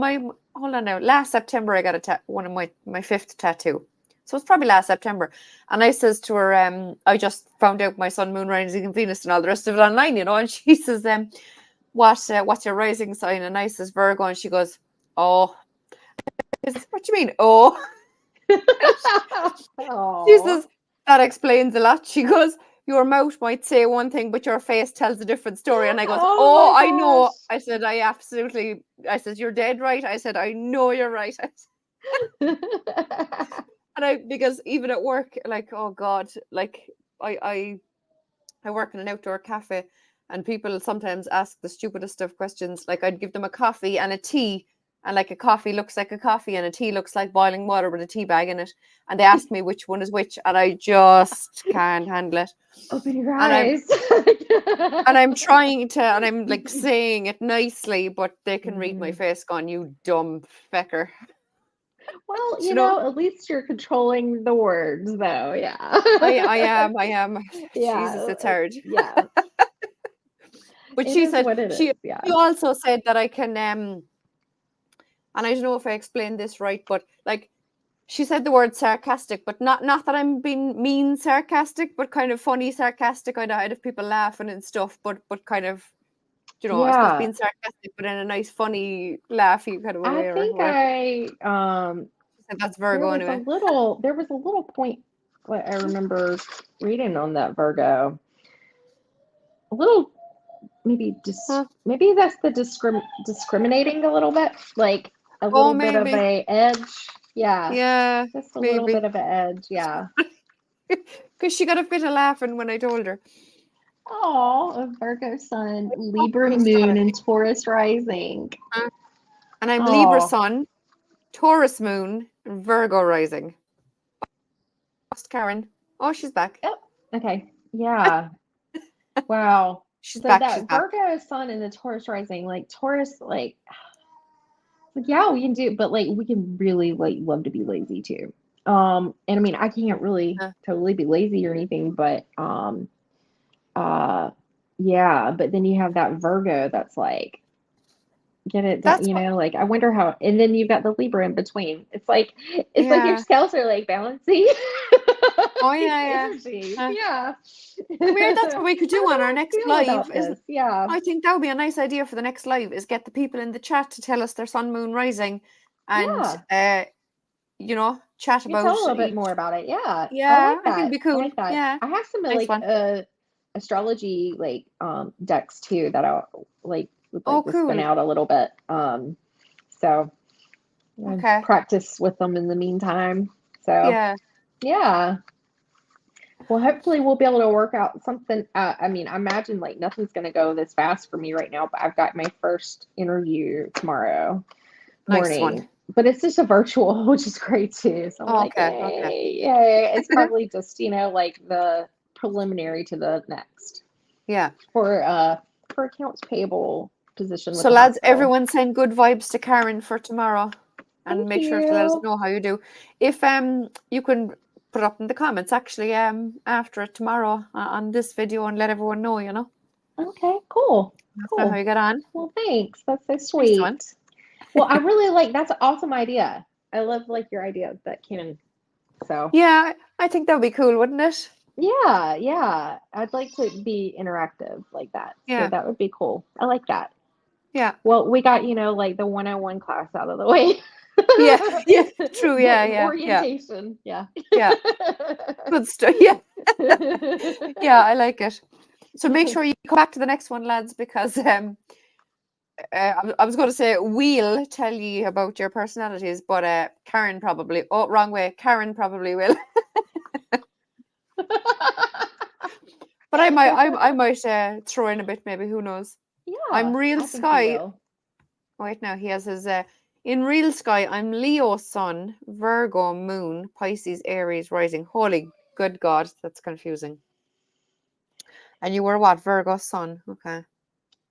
hold on now, last September I got one of my 5th tattoo. So it's probably last September. And I says to her, I just found out my sun, moon, rising, and Venus and all the rest of it online, and she says, what's your rising sign? And I says Virgo, and she goes, oh, what do you mean? Oh, she says that explains a lot. She goes, your mouth might say one thing, but your face tells a different story. And I goes, Oh my I know. gosh. I said, I said, you're dead right. I said, I know you're right. And because even at work, like, oh God, like I work in an outdoor cafe, and people sometimes ask the stupidest of questions. Like I'd give them a coffee and a tea, and like a coffee looks like a coffee and a tea looks like boiling water with a tea bag in it. And they ask me which one is which, and I just can't handle it. Open your And eyes. I'm trying to, and I'm like saying it nicely, but they can read my Mhm. face going, you dumb fecker. Well, You know, at least you're controlling the words though. Yeah. I am. Jesus, Yeah. it's hard. Yeah. But It she is said what it is. Yeah. she also said that I can and I don't know if I explained this right, but like she said the word sarcastic, but not that I'm being mean sarcastic, but kind of funny sarcastic. I'd have people laughing and stuff, but kind of, I suppose Yeah. being sarcastic, but in a nice, funny, laughy kind of a I way or think whatever. She said that's there Virgo was anyway. there was a little point what I remember reading on that Virgo. A little maybe Huh. maybe that's the discriminating a little bit, like a Oh, little bit of maybe. a edge. Yeah. Yeah, Just a little bit maybe. of an edge. Yeah. Because she got a bit of laughing when I told her. Oh, a Virgo sun, Oh, Libra nice daughter. moon, and Taurus rising. And I'm Libra Oh, sun, Taurus moon, and Virgo rising. Lost Karen. Oh, she's back. oh, okay. Yeah. Wow. She's So back. She's that back. Virgo sun and the Taurus rising, like Taurus, like yeah, we can do, but like we can really like love to be lazy too. And I mean, I can't really totally be lazy or anything, but uh, yeah. But then you have that Virgo that's like get it done, That's what. like I wonder how, and then you've got the Libra in between. It's like your Yeah. scales are like balancing Oh these yeah, energies. yeah. Yeah. Come here. That's what we could do How do on our I next feel live. about this? Yeah. I think that would be a nice idea for the next live. Is get the people in the chat to tell us their sun, moon, rising, and Yeah. chat You can tell about a little bit each. more about it. Yeah. I Yeah, like I think it'd that. be I cool. like that. Yeah, I have some nice one. astrology decks too that I would Oh, like to spin cool. out a little bit. So Okay. practice with them in the meantime. So Yeah. yeah. Well, hopefully we'll be able to work out something. I mean, I imagine like nothing's going to go this fast for me right now, but I've got my first interview tomorrow Nice one. morning. But it's just a virtual, which is great too. So I'm Oh, like, okay. Okay. yay, yay. It's probably just, like the preliminary to the next Yeah. for accounts payable position with So the lads, hospital. everyone send good vibes to Karen for tomorrow, and Thank make sure to let us you. know how you do. If you can put up in the comments actually after it tomorrow on this video and let everyone know, you know. Okay, cool. Let us know how you get on. Well, thanks. That's so Nice sweet. one. Well, I really like that's an awesome idea. I love like your idea that can. So Yeah, I think that would be cool, wouldn't it? yeah. I'd like to be interactive like that. So Yeah. that would be cool. I like that. Yeah. Well, we got, like the 101 class out of the way. Yeah. Yeah. True. The Yeah. orientation. Yeah. Yeah. Good stuff. Yeah. Yeah, I like it. So make sure you come back to the next one, lads, because I was going to say we'll tell you about your personalities, but Karen probably. Oh, wrong way. Karen probably will. But I might throw in a bit, maybe. Who knows? Yeah. I'm real I think you sky. will. Wait, now he has his. In real sky, I'm Leo Sun, Virgo Moon, Pisces Aries rising. Holy good God, that's confusing. And you were what? Virgo Sun. Okay.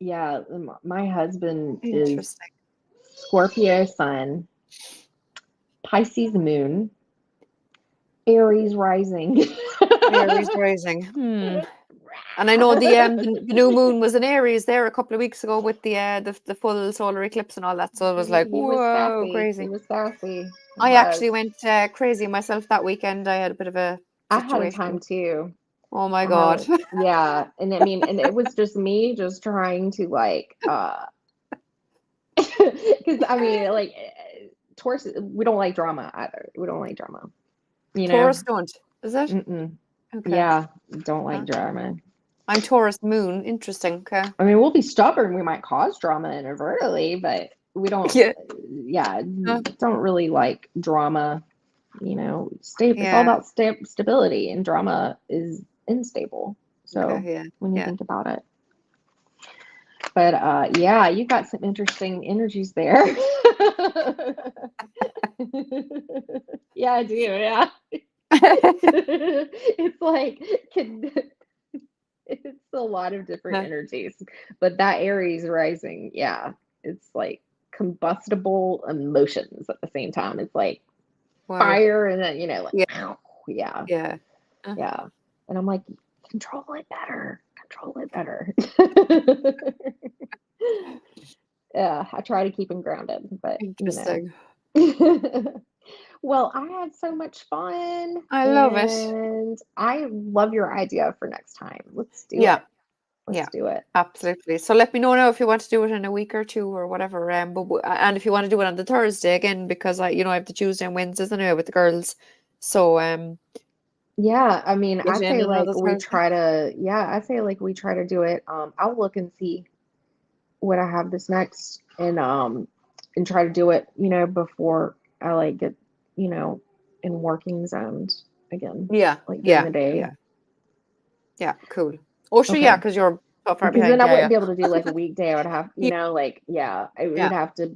Yeah, my husband is Interesting. Scorpio Sun, Pisces Moon, Aries rising. Aries rising. And I know the new moon was in Aries there a couple of weeks ago with the full solar eclipse and all that. So it was like, He was whoa, sassy. crazy. He was sassy. He I was. actually went crazy myself that weekend. I had a bit of a I had a time situation. tue. Oh my God. Yeah, and I mean, and it was just me just trying to like, because I mean, like, Taurus, we don't like drama either. We don't like drama, you know. Taurus don't, is it? Mm-mm. Okay. Yeah, don't like drama. I'm Taurus moon. Interesting. Okay. I mean, we'll be stubborn. We might cause drama inadvertently, but we don't. Yeah. Don't really like drama. It's all Yeah. about stability, and drama is unstable. So Okay. Yeah. when you Yeah. think about it, but yeah, you got some interesting energies there. Yeah, I do. Yeah, it's like it's a lot of different energies, but that Aries rising, yeah, it's like combustible emotions at the same time. It's like Wow. fire, and then like Yeah. yeah. Yeah. And I'm like, control it better. Yeah, I try to keep him grounded, but Interesting. Well, I had so much fun. I love it. And I love your idea for next time. Let's do Yeah. it. Let's do it. Absolutely. So let me know now if you want to do it in a week or two or whatever. And if you want to do it on the Thursday again, because I have the Tuesday and Wednesdays anyway with the girls. So yeah, I mean, get I in say like another we Thursday. try to do it. I'll look and see what I have this next, and try to do it, before I like get, in working zones again. Yeah. Like during the day. Yeah. Cool. Oh, sure. Okay. Yeah, because you're so far Because behind. then I wouldn't be able to do like a weekday. I would have, Yeah. I would have to,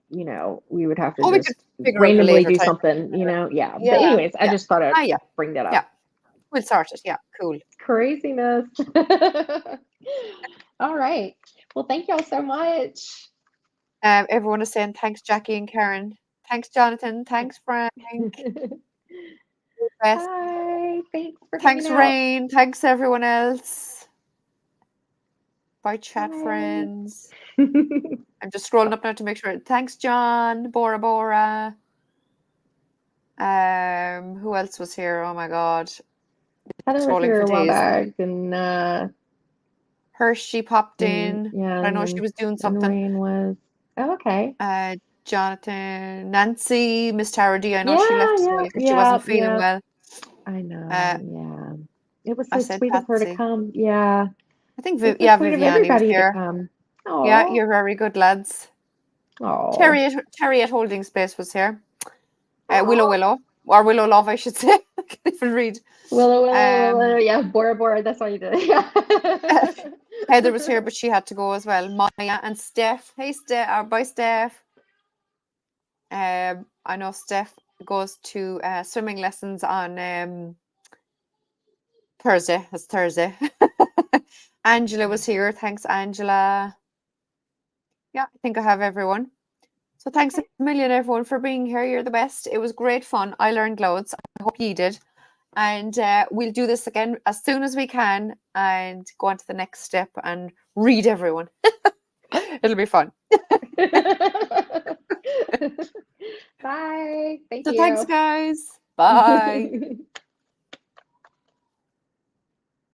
we would have to We could just figure out a randomly later do time. something, yeah. But Yeah. anyways, I Yeah. just thought I'd Yeah. bring that up. Yeah. We'll sort it. Yeah. Cool. Craziness. All right. Well, thank y'all so much. Everyone is saying thanks, Jackie and Karen. Thanks, Jonathan. Thanks, Frank. Hi. Thanks for Thanks, hanging out. Rain. Thanks, everyone else. Bye, chat Bye. friends. I'm just scrolling up now to make sure. Thanks, John. Bora. Who else was here? Oh my God. Heather was here a while back, and Hershey popped in. Yeah, I know she was doing something. Rain was. Oh, okay. Jonathan, Nancy, Miss Tara D. I know she left as well because she wasn't feeling well. I know. Yeah, it was so I said sweet of her to Patsy. come. Yeah, I think sweet of Viviani was everybody here. to come. Aww. Yeah, you're very good, lads. Aww. Terry at Holding Space was here. Willow, or Willow Love, I should say. I can't even read. Willow. Yeah, Bora. That's all you did. Yeah. Heather was here, but she had to go as well. Maya and Steph. Hey, Steph. Bye, Steph. I know Steph goes to swimming lessons on Thursday. It's Thursday. Angela was here. Thanks, Angela. Yeah, I think I have everyone. So thanks a million, everyone, for being here. You're the best. It was great fun. I learned loads. I hope you did. And we'll do this again as soon as we can and go on to the next step and read everyone. It'll be fun. Bye. Thank So thanks, you. guys. Bye.